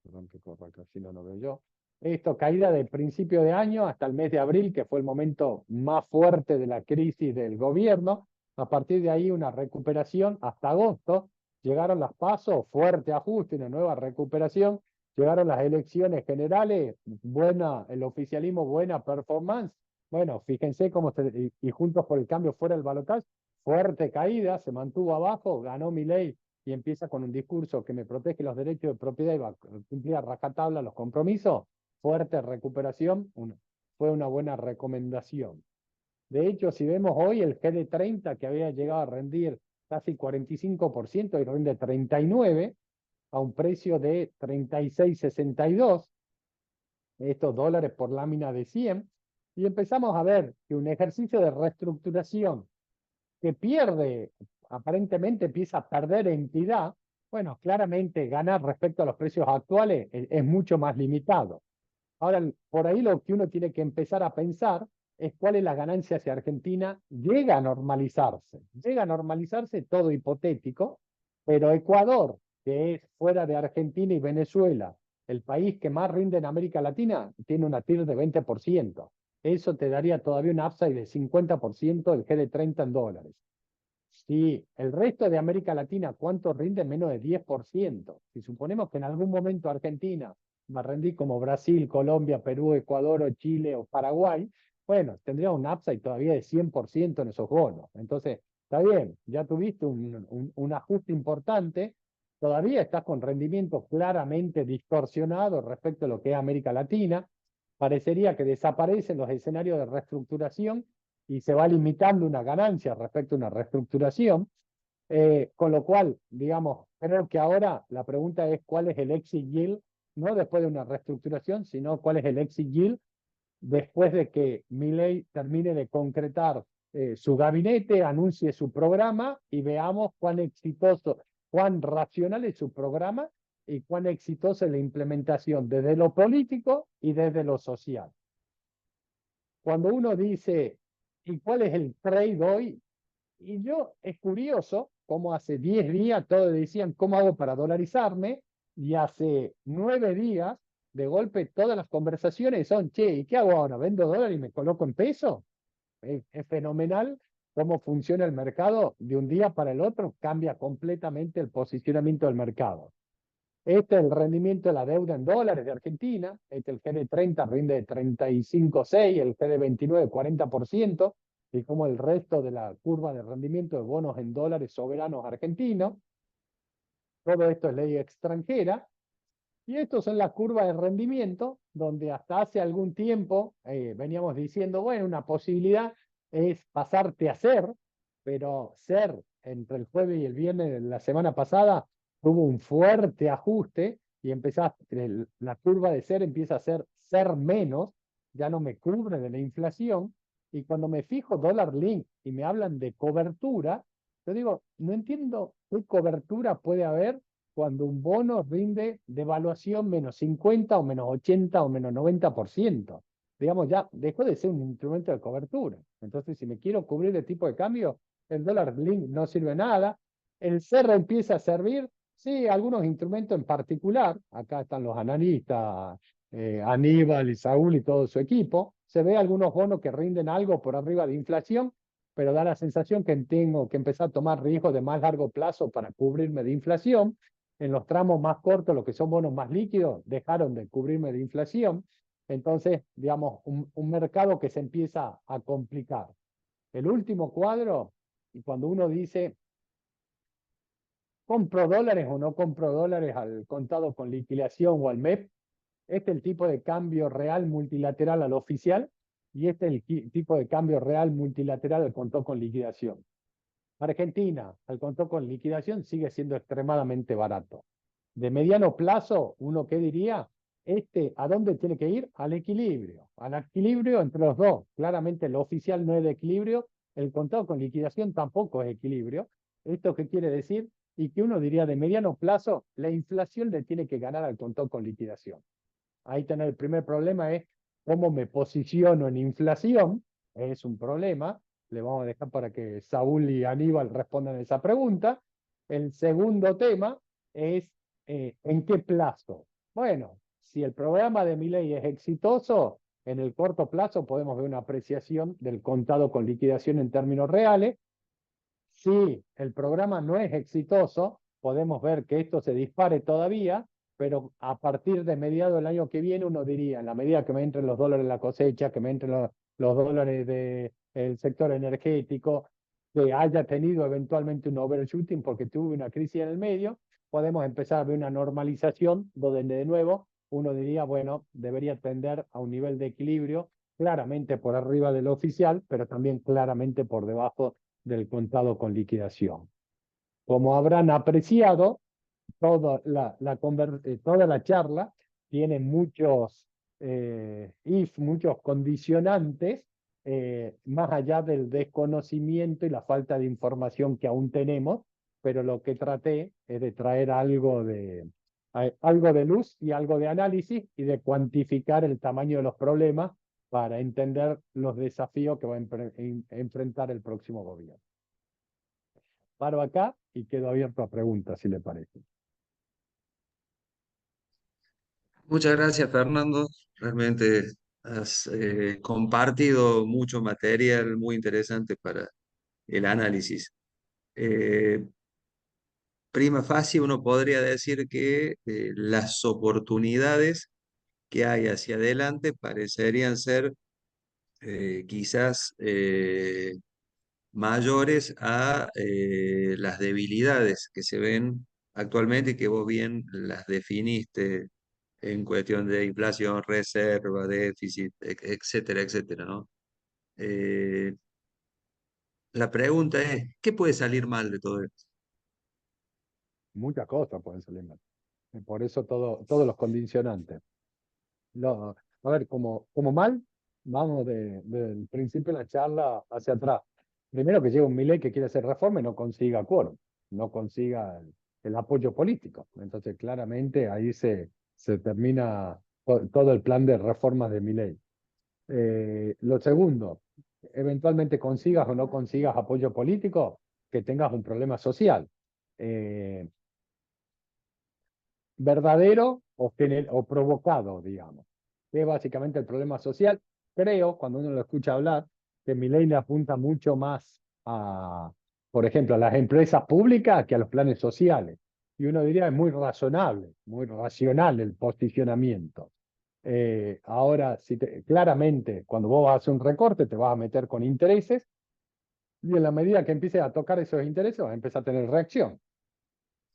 perdón que corra acá, si no lo veo yo. Esto, caída de principio de año hasta el mes de abril, que fue el momento más fuerte de la crisis del gobierno. A partir de ahí, una recuperación hasta agosto. Llegaron las PASO, fuerte ajuste, una nueva recuperación. Llegaron las elecciones generales, buena, el oficialismo, buena performance. Bueno, fíjense cómo y Juntos por el Cambio fuera el balotaje, fuerte caída, se mantuvo abajo, ganó Milei y empieza con un discurso que me protege los derechos de propiedad y va a cumplir a rajatabla los compromisos, fuerte recuperación, fue una buena recomendación. De hecho, si vemos hoy el GD30 que había llegado a rendir casi 45% y rinde 39% a un precio de 36,62, estos dólares por lámina de 100, y empezamos a ver que un ejercicio de reestructuración que pierde, aparentemente empieza a perder entidad, bueno, claramente ganar respecto a los precios actuales es mucho más limitado. Ahora, por ahí lo que uno tiene que empezar a pensar es cuál es la ganancia si Argentina llega a normalizarse. Llega a normalizarse todo hipotético, pero Ecuador, que es fuera de Argentina y Venezuela, el país que más rinde en América Latina, tiene una TIR de 20%. Eso te daría todavía un upside de 50% del GD30 en dólares. Si el resto de América Latina, ¿cuánto rinde? Menos de 10%. Si suponemos que en algún momento Argentina va a rendir como Brasil, Colombia, Perú, Ecuador o Chile o Paraguay, bueno, tendría un upside todavía de 100% en esos bonos. Entonces, está bien, ya tuviste un ajuste importante, todavía estás con rendimientos claramente distorsionados respecto a lo que es América Latina. Parecería que desaparecen los escenarios de reestructuración y se va limitando una ganancia respecto a una reestructuración, con lo cual, digamos, creo que ahora la pregunta es cuál es el exit yield, no después de una reestructuración, sino cuál es el exit yield después de que Milei termine de concretar su gabinete, anuncie su programa y veamos cuán exitoso, cuán racional es su programa y cuán exitosa es la implementación desde lo político y desde lo social. Cuando uno dice, ¿y cuál es el trade hoy? Y yo, es curioso, como hace 10 días todos decían, ¿cómo hago para dolarizarme? Y hace 9 días, de golpe, todas las conversaciones son, che, ¿y qué hago ahora? ¿Vendo dólar y me coloco en peso? Es fenomenal cómo funciona el mercado de un día para el otro, cambia completamente el posicionamiento del mercado. Este es el rendimiento de la deuda en dólares de Argentina. Este el GD30 rinde 35,6, el GD29 40%, y como el resto de la curva de rendimiento de bonos en dólares soberanos argentinos. Todo esto es ley extranjera. Y estos son las curvas de rendimiento, donde hasta hace algún tiempo veníamos diciendo, bueno, una posibilidad es pasarte a ser, pero ser entre el jueves y el viernes de la semana pasada tuvo un fuerte ajuste y la curva de ser empieza a ser menos, ya no me cubre de la inflación. Y cuando me fijo dólar link y me hablan de cobertura, yo digo, no entiendo qué cobertura puede haber cuando un bono rinde devaluación menos 50 o menos 80 o menos 90%. Digamos, ya dejó de ser un instrumento de cobertura. Entonces, si me quiero cubrir de tipo de cambio, el dólar link no sirve nada. El CER empieza a servir, sí, algunos instrumentos en particular. Acá están los analistas, Aníbal y Saúl y todo su equipo. Se ve algunos bonos que rinden algo por arriba de inflación, pero da la sensación que tengo que empezar a tomar riesgos de más largo plazo para cubrirme de inflación. En los tramos más cortos, lo que son bonos más líquidos, dejaron de cubrirme de inflación. Entonces, digamos, un mercado que se empieza a complicar. El último cuadro, y cuando uno dice, ¿compro dólares o no compro dólares al contado con liquidación o al MEP? Este es el tipo de cambio real multilateral al oficial y este es el tipo de cambio real multilateral al contado con liquidación. Argentina, al contado con liquidación, sigue siendo extremadamente barato. De mediano plazo, ¿uno qué diría? ¿A dónde tiene que ir? Al equilibrio entre los dos. Claramente el oficial no es de equilibrio, el contado con liquidación tampoco es equilibrio. ¿Esto qué quiere decir? Y que uno diría de mediano plazo, la inflación le tiene que ganar al contado con liquidación. Ahí tener el primer problema es cómo me posiciono en inflación, es un problema. Le vamos a dejar para que Saúl y Aníbal respondan esa pregunta. El segundo tema es ¿en qué plazo? Bueno, si el programa de Milei es exitoso, en el corto plazo podemos ver una apreciación del contado con liquidación en términos reales. Si el programa no es exitoso, podemos ver que esto se dispare todavía, pero a partir de mediados del año que viene uno diría, en la medida que me entren los dólares de la cosecha, que me entren los dólares del sector energético, que haya tenido eventualmente un overshooting porque tuve una crisis en el medio, podemos empezar a ver una normalización donde de nuevo uno diría, bueno, debería tender a un nivel de equilibrio claramente por arriba del oficial, pero también claramente por debajo del contado con liquidación. Como habrán apreciado, toda la charla tiene muchos muchos condicionantes, más allá del desconocimiento y la falta de información que aún tenemos, pero lo que traté es de traer algo de luz y algo de análisis y de cuantificar el tamaño de los problemas para entender los desafíos que va a enfrentar el próximo gobierno. Paro acá y quedo abierto a preguntas, si le parece. Muchas gracias, Fernando. Realmente has compartido mucho material muy interesante para el análisis. Eh, Prima facie, uno podría decir que las oportunidades que hay hacia adelante parecerían ser quizás mayores a las debilidades que se ven actualmente y que vos bien las definiste en cuestión de inflación, reserva, déficit, etcétera, etcétera, ¿no? Eh, la pregunta es, ¿qué puede salir mal de todo esto? Muchas cosas pueden salir mal. Y por eso todos los condicionantes. A ver, como mal, vamos del principio de la charla hacia atrás. Primero que llega un Milei que quiere hacer reforma y no consiga quórum, no consiga el apoyo político. Entonces, claramente ahí se termina todo el plan de reformas de Milei. Lo segundo, eventualmente consigas o no consigas apoyo político, que tengas un problema social. Eh, Verdadero o provocado, digamos, que es básicamente el problema social. Creo, cuando uno lo escucha hablar, que Milei le apunta mucho más a, por ejemplo, a las empresas públicas que a los planes sociales. Y uno diría, es muy razonable, muy racional el posicionamiento. Ahora, claramente, cuando vos vas a hacer un recorte, te vas a meter con intereses, y en la medida que empieces a tocar esos intereses, vas a empezar a tener reacción.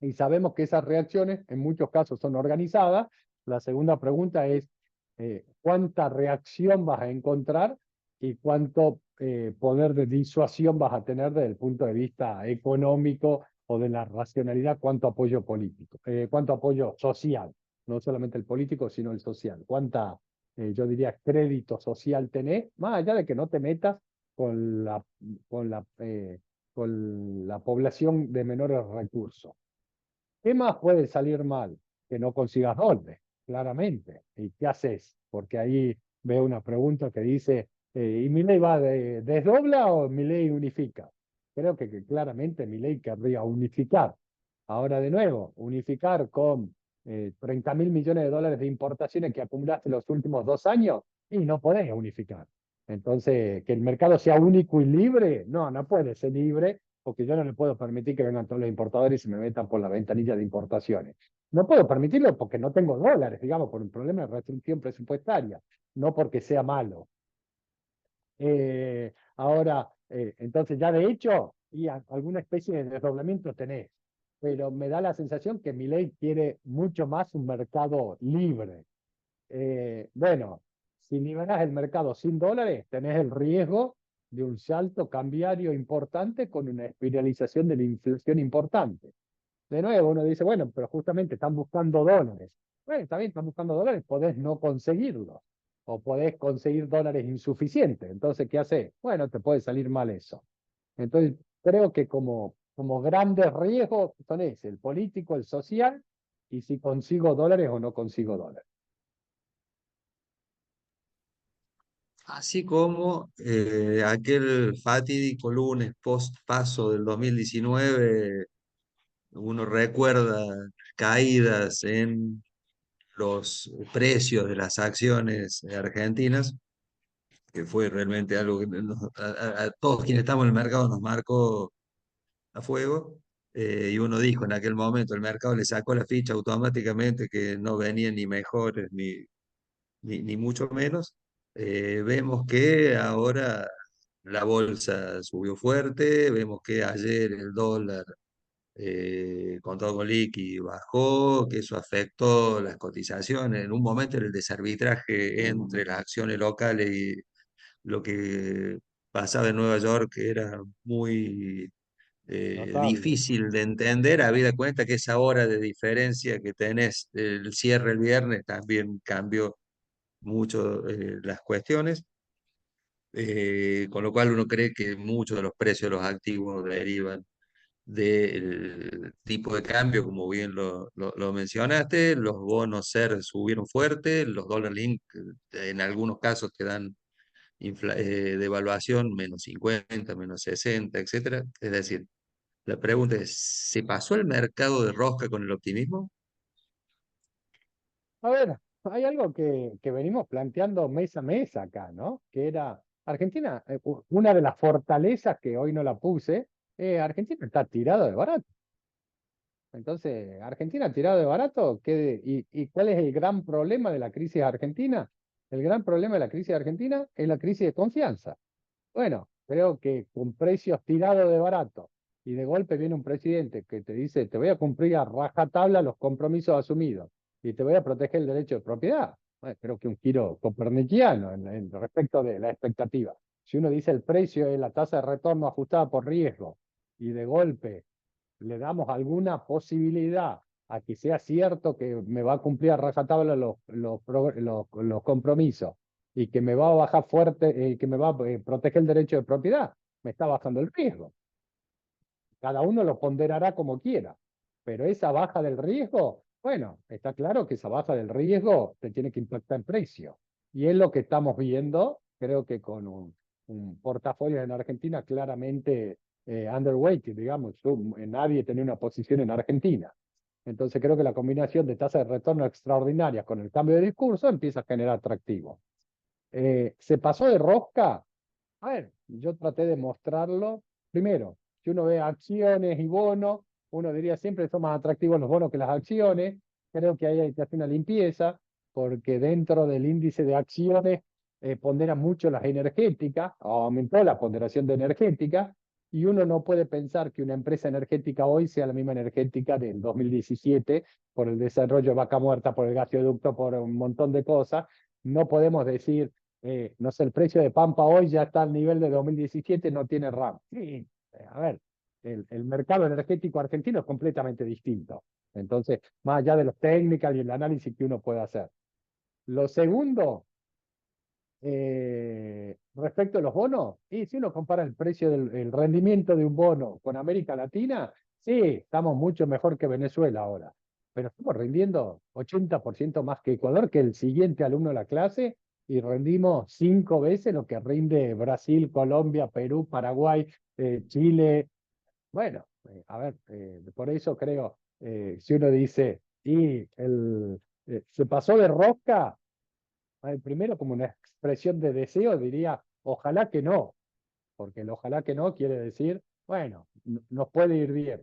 Y sabemos que esas reacciones en muchos casos son organizadas. La segunda pregunta es, ¿cuánta reacción vas a encontrar y cuánto poder de disuasión vas a tener desde el punto de vista económico o de la racionalidad, cuánto apoyo político, cuánto apoyo social, no solamente el político, sino el social? ¿Cuánta, yo diría, crédito social tenés, más allá de que no te metas con con la, eh, con la población de menores recursos? ¿Qué más puede salir mal? Que no consigas dólares, claramente. ¿Y qué haces? Porque ahí veo una pregunta que dice, ¿y mi ley va desdobla o mi ley unifica? Creo que claramente mi ley querría unificar. Ahora de nuevo, unificar con 30.000 millones de dólares de importaciones que acumulaste los últimos 2 años y no podés unificar. Entonces, que el mercado sea único y libre, no puede ser libre porque yo no le puedo permitir que vengan todos los importadores y se me metan por la ventanilla de importaciones. no puedo permitirlo porque no tengo dólares, digamos, por un problema de restricción presupuestaria, no porque sea malo. Ahora, entonces ya de hecho, y alguna especie de desdoblamiento tenés, pero me da la sensación que Milei quiere mucho más un mercado libre. Bueno, si liberás el mercado sin dólares, tenés el riesgo de un salto cambiario importante con una espiralización de la inflación importante. De nuevo, uno dice, bueno, pero justamente están buscando dólares. Bueno, está bien, están buscando dólares, podés no conseguirlos. O podés conseguir dólares insuficientes. Entonces, ¿qué haces? Bueno, te puede salir mal eso. Entonces, creo que como grandes riesgos son ese, el político, el social, y si consigo dólares o no consigo dólares. Así como aquel fatídico lunes post paso del 2019, uno recuerda caídas en los precios de las acciones argentinas, que fue realmente algo que a todos quienes estamos en el mercado nos marcó a fuego. Y uno dijo en aquel momento, el mercado le sacó la ficha automáticamente que no venían ni mejores ni mucho menos. Vemos que ahora la bolsa subió fuerte, vemos que ayer el dólar contado con liqui bajó, que eso afectó las cotizaciones. En un momento era el desarbitraje entre las acciones locales y lo que pasaba en Nueva York, que era muy Notable. difícil de entender, habida cuenta que esa hora de diferencia que tenés el cierre el viernes también cambió mucho las cuestiones, con lo cual uno cree que muchos de los precios de los activos derivan del tipo de cambio, como bien lo mencionaste. Los bonos SER subieron fuerte, los dólar link en algunos casos te dan devaluación -50, -60, etcétera. Es decir, la pregunta es, ¿se pasó el mercado de rosca con el optimismo? A ver, hay algo que venimos planteando mes a mes acá, ¿no? Que era Argentina, una de las fortalezas que hoy no la puse, Argentina está tirado de barato. Entonces, Argentina tirado de barato, ¿y cuál es el gran problema de la crisis argentina? El gran problema de la crisis argentina es la crisis de confianza. Bueno, creo que con precios tirados de barato y de golpe viene un presidente que te dice, te voy a cumplir a rajatabla los compromisos asumidos y te voy a proteger el derecho de propiedad. Bueno, creo que un giro copernicano en respecto de la expectativa. Si uno dice el precio es la tasa de retorno ajustada por riesgo y de golpe le damos alguna posibilidad a que sea cierto que me va a cumplir a rajatabla los compromisos y que me va a bajar fuerte, que me va a proteger el derecho de propiedad, me está bajando el riesgo. Cada uno lo ponderará como quiera, pero esa baja del riesgo, bueno, está claro que esa baja del riesgo te tiene que impactar en precio. Y es lo que estamos viendo, creo que con un portafolio en Argentina claramente underweight, digamos, nadie tenía una posición en Argentina. Entonces creo que la combinación de tasas de retorno extraordinarias con el cambio de discurso empieza a generar atractivo. ¿Se pasó de rosca? A ver, yo traté de mostrarlo. Primero, si uno ve acciones y bonos, uno diría siempre son más atractivos los bonos que las acciones. Creo que ahí hay que hacer una limpieza, porque dentro del índice de acciones pondera mucho las energéticas, aumentó la ponderación de energética, y uno no puede pensar que una empresa energética hoy sea la misma energética del 2017 por el desarrollo de Vaca Muerta, por el gasoducto, por un montón de cosas. No podemos decir no sé, el precio de Pampa hoy ya está al nivel de 2017, no tiene RAM. Sí, a ver, el mercado energético argentino es completamente distinto. Entonces, más allá de los técnicos y el análisis que uno puede hacer. Lo segundo, respecto a los bonos, y si uno compara el precio el rendimiento de un bono con América Latina, sí, estamos mucho mejor que Venezuela ahora, pero estamos rindiendo 80% más que Ecuador, que el siguiente alumno de la clase, y rendimos 5 veces lo que rinde Brasil, Colombia, Perú, Paraguay, Chile. Bueno, a ver, por eso creo, si uno dice, se pasó de rosca, primero, como una expresión de deseo, diría, ojalá que no, porque el ojalá que no quiere decir, bueno, nos puede ir bien.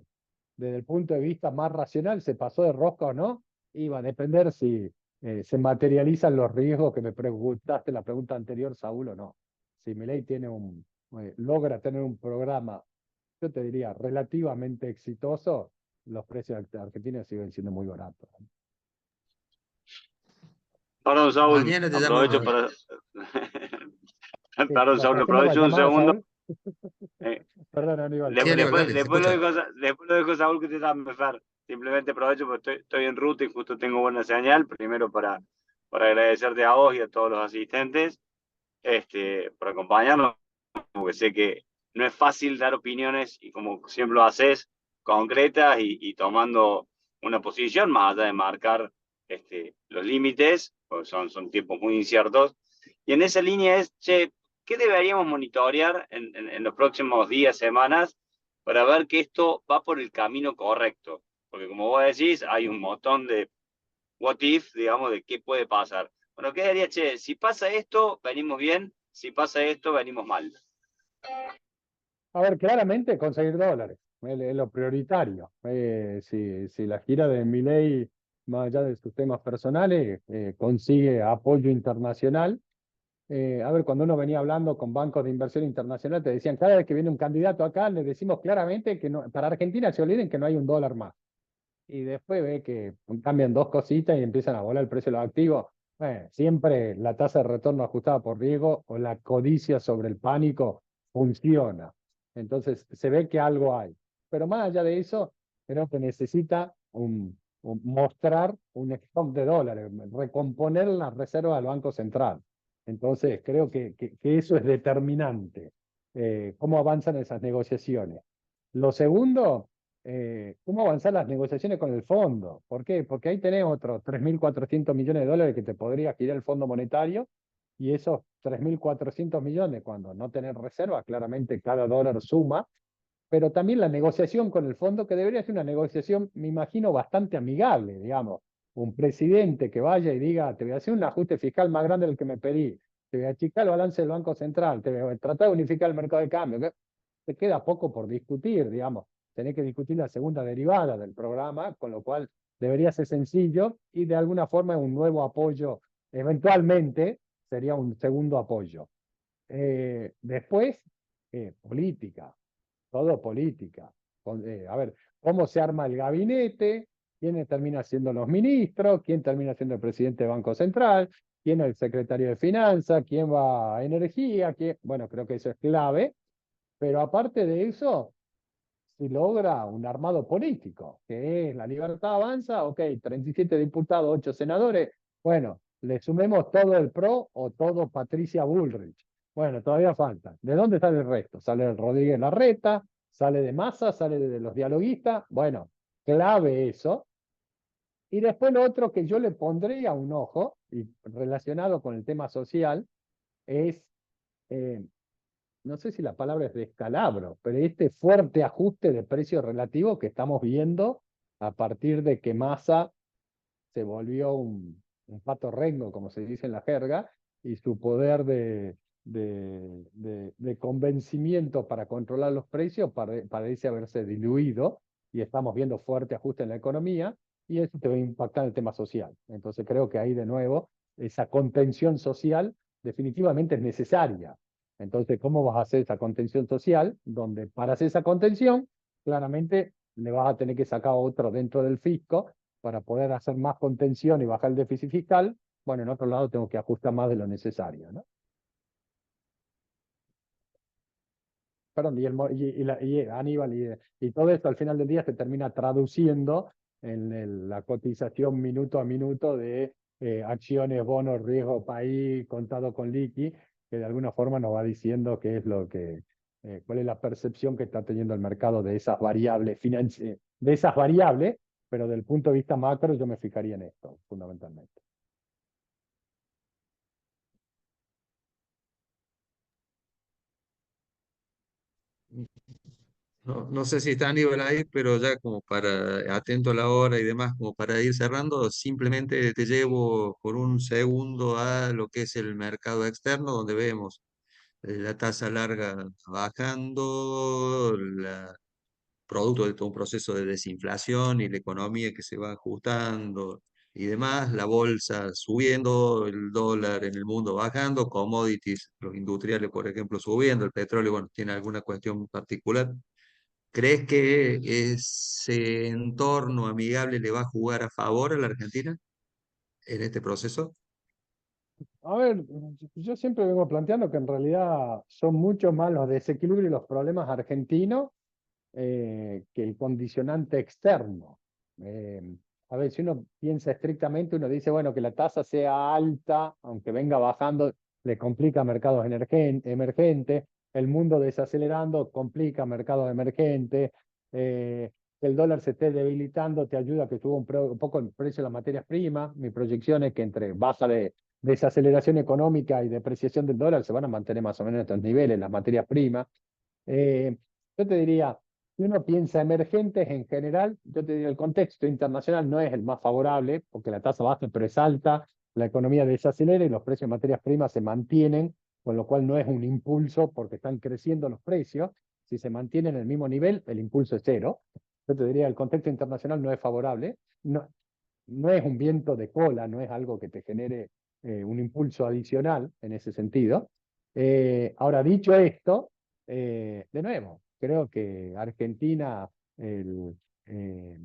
desde el punto de vista más racional, se pasó de rosca o no, y va a depender si se materializan los riesgos que me preguntaste en la pregunta anterior, Saúl, o no. Si Milei tiene logra tener un programa, yo te diría, relativamente exitoso, los precios de Argentina siguen siendo muy baratos. Perdón, Saúl, Mañana te llamo. aprovecho para... Sí, Perdón, Saúl, ¿para qué me aprovecho un llamabas, segundo. Saúl? Eh, Perdón, Aníbal, Sí, Aníbal, perdón. dale, se después, escucha. después lo dejo, Saúl, que te da mejor. Simplemente aprovecho porque estoy en ruta y justo tengo buena señal. Primero para agradecerte a vos y a todos los asistentes por acompañarnos, porque sé que no es fácil dar opiniones y como siempre lo haces, concretas y tomando una posición más allá de marcar los límites, porque son tiempos muy inciertos. Y en esa línea es, che, ¿qué deberíamos monitorear en los próximos días, semanas, para ver que esto va por el camino correcto? Porque como vos decís, hay un montón de what if, digamos, de qué puede pasar. Bueno, ¿qué diría, che? Si pasa esto, venimos bien, si pasa esto, venimos mal. A ver, claramente conseguir dólares es lo prioritario. Si la gira de Milei, más allá de sus temas personales, consigue apoyo internacional. A ver, cuando uno venía hablando con bancos de inversión internacional, te decían, cada vez que viene un candidato acá, le decimos claramente que no, para Argentina se olviden que no hay un dólar más. Y después ve que cambian dos cositas y empiezan a volar el precio de los activos. Siempre la tasa de retorno ajustada por riesgo o la codicia sobre el pánico funciona. Entonces se ve que algo hay. Pero más allá de eso, creo que necesita mostrar un stock de dólares, recomponer la reserva del Banco Central. Entonces creo que eso es determinante. ¿Cómo avanzan esas negociaciones? Lo segundo, cómo avanzar las negociaciones con el fondo. ¿Por qué? Porque ahí tenés otros 3.400 millones de dólares que te podría girar el Fondo Monetario y esos 3.400 millones, cuando no tenés reserva, claramente cada dólar suma, pero también la negociación con el fondo, que debería ser una negociación, me imagino, bastante amigable, digamos. Un presidente que vaya y diga, te voy a hacer un ajuste fiscal más grande del que me pedí, te voy a achicar el balance del Banco Central, te voy a tratar de unificar el mercado de cambio. Te queda poco por discutir, digamos. Tenés que discutir la segunda derivada del programa, con lo cual debería ser sencillo y de alguna forma un nuevo apoyo, eventualmente sería un segundo apoyo. Después, política, todo política. A ver, ¿cómo se arma el gabinete? ¿Quién termina siendo los ministros? ¿Quién termina siendo el presidente del Banco Central? ¿Quién es el secretario de Finanzas? ¿Quién va a Energía? Bueno, creo que eso es clave. Pero aparte de eso, si logra un armado político, que es la libertad avanza, ok, 37 diputados, 8 senadores, bueno, le sumemos todo el PRO o todo Patricia Bullrich. Bueno, todavía falta. ¿De dónde sale el resto? Sale el Rodríguez Larreta, sale de Massa, sale de los dialoguistas. Bueno, clave eso. Y después lo otro que yo le pondría un ojo, y relacionado con el tema social, es eh, no sé si la palabra es descalabro, pero este fuerte ajuste de precios relativos que estamos viendo a partir de que Massa se volvió un pato rengo, como se dice en la jerga, y su poder de convencimiento para controlar los precios parece haberse diluido y estamos viendo fuerte ajuste en la economía y eso te va a impactar en el tema social. Entonces creo que ahí de nuevo esa contención social definitivamente es necesaria. Entonces, ¿cómo vas a hacer esa contención social? Donde para hacer esa contención, claramente le vas a tener que sacar otro dentro del fisco para poder hacer más contención y bajar el déficit fiscal. Bueno, en otro lado tengo que ajustar más de lo necesario, ¿no? Perdón, Aníbal, y todo esto al final del día se termina traduciendo en la cotización minuto a minuto de acciones, bonos, riesgo país, contado con liqui, que de alguna forma nos va diciendo qué es cuál es la percepción que está teniendo el mercado de esas variables de esas variables, pero del punto de vista macro yo me fijaría en esto, fundamentalmente. No, no sé si está a nivel ahí, pero ya como para, atento a la hora y demás, como para ir cerrando, simplemente te llevo por un segundo a lo que es el mercado externo, donde vemos la tasa larga bajando, producto de todo un proceso de desinflación y la economía que se va ajustando y demás, la bolsa subiendo, el dólar en el mundo bajando, commodities, los industriales, por ejemplo, subiendo, el petróleo, bueno, tiene alguna cuestión particular. ¿Crees que ese entorno amigable le va a jugar a favor a la Argentina en este proceso? A ver, yo siempre vengo planteando que en realidad son mucho más los desequilibrios y los problemas argentinos que el condicionante externo. Eh, a ver, si uno piensa estrictamente, uno dice, bueno, que la tasa sea alta, aunque venga bajando, le complica mercados emergentes, el mundo desacelerando complica mercados emergentes, que el dólar se esté debilitando te ayuda a que suba un poco el precio de las materias primas. Mi proyección es que entre baja de desaceleración económica y depreciación del dólar se van a mantener más o menos en estos niveles las materias primas. Eh, yo te diría, si uno piensa emergentes en general, yo te diría el contexto internacional no es el más favorable, porque la tasa baja pero es alta, la economía desacelera y los precios de materias primas se mantienen, con lo cual no es un impulso porque están creciendo los precios. Si se mantienen en el mismo nivel, el impulso es cero. Yo te diría, el contexto internacional no es favorable, no es un viento de cola, no es algo que te genere un impulso adicional en ese sentido. Ahora, dicho esto, de nuevo, creo que Argentina, el, eh,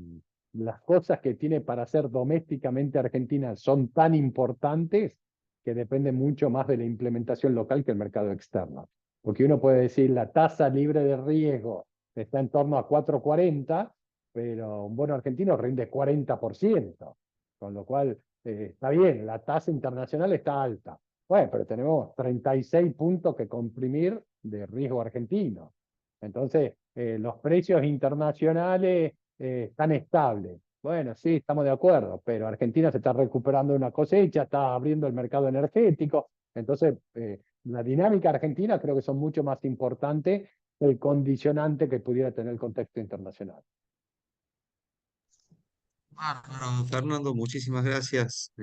las cosas que tiene para hacer domésticamente Argentina son tan importantes que dependen mucho más de la implementación local que el mercado externo. Porque uno puede decir la tasa libre de riesgo está en torno a 4,40, pero un bono argentino rinde 40%, con lo cual está bien, la tasa internacional está alta. Bueno, pero tenemos 36 puntos que comprimir de riesgo argentino. Entonces, los precios internacionales están estables. Bueno, sí, estamos de acuerdo, pero Argentina se está recuperando de una cosecha, está abriendo el mercado energético. Entonces, la dinámica argentina creo que son mucho más importantes que el condicionante que pudiera tener el contexto internacional. Bárbaro, Fernando, muchísimas gracias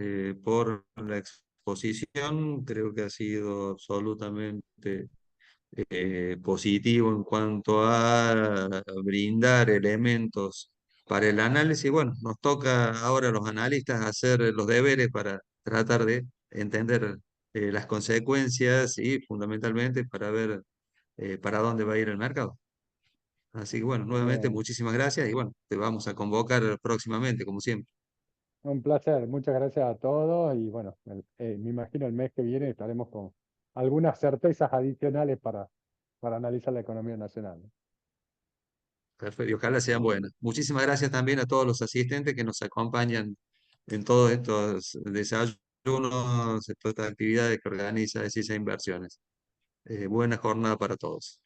por la exposición. Creo que ha sido absolutamente positivo en cuanto a brindar elementos para el análisis. Bueno, nos toca ahora a los analistas hacer los deberes para tratar de entender las consecuencias y fundamentalmente para ver para dónde va a ir el mercado. Así que bueno, nuevamente Bien, muchísimas gracias y bueno, te vamos a convocar próximamente, como siempre. un placer. Muchas gracias a todos y bueno, me imagino el mes que viene estaremos con algunas certezas adicionales para analizar la economía nacional. Perfecto, y ojalá sean buenas. Muchísimas gracias también a todos los asistentes que nos acompañan en todos estos desayunos, en todas estas actividades que organiza CISA Inversiones. Buena jornada para todos.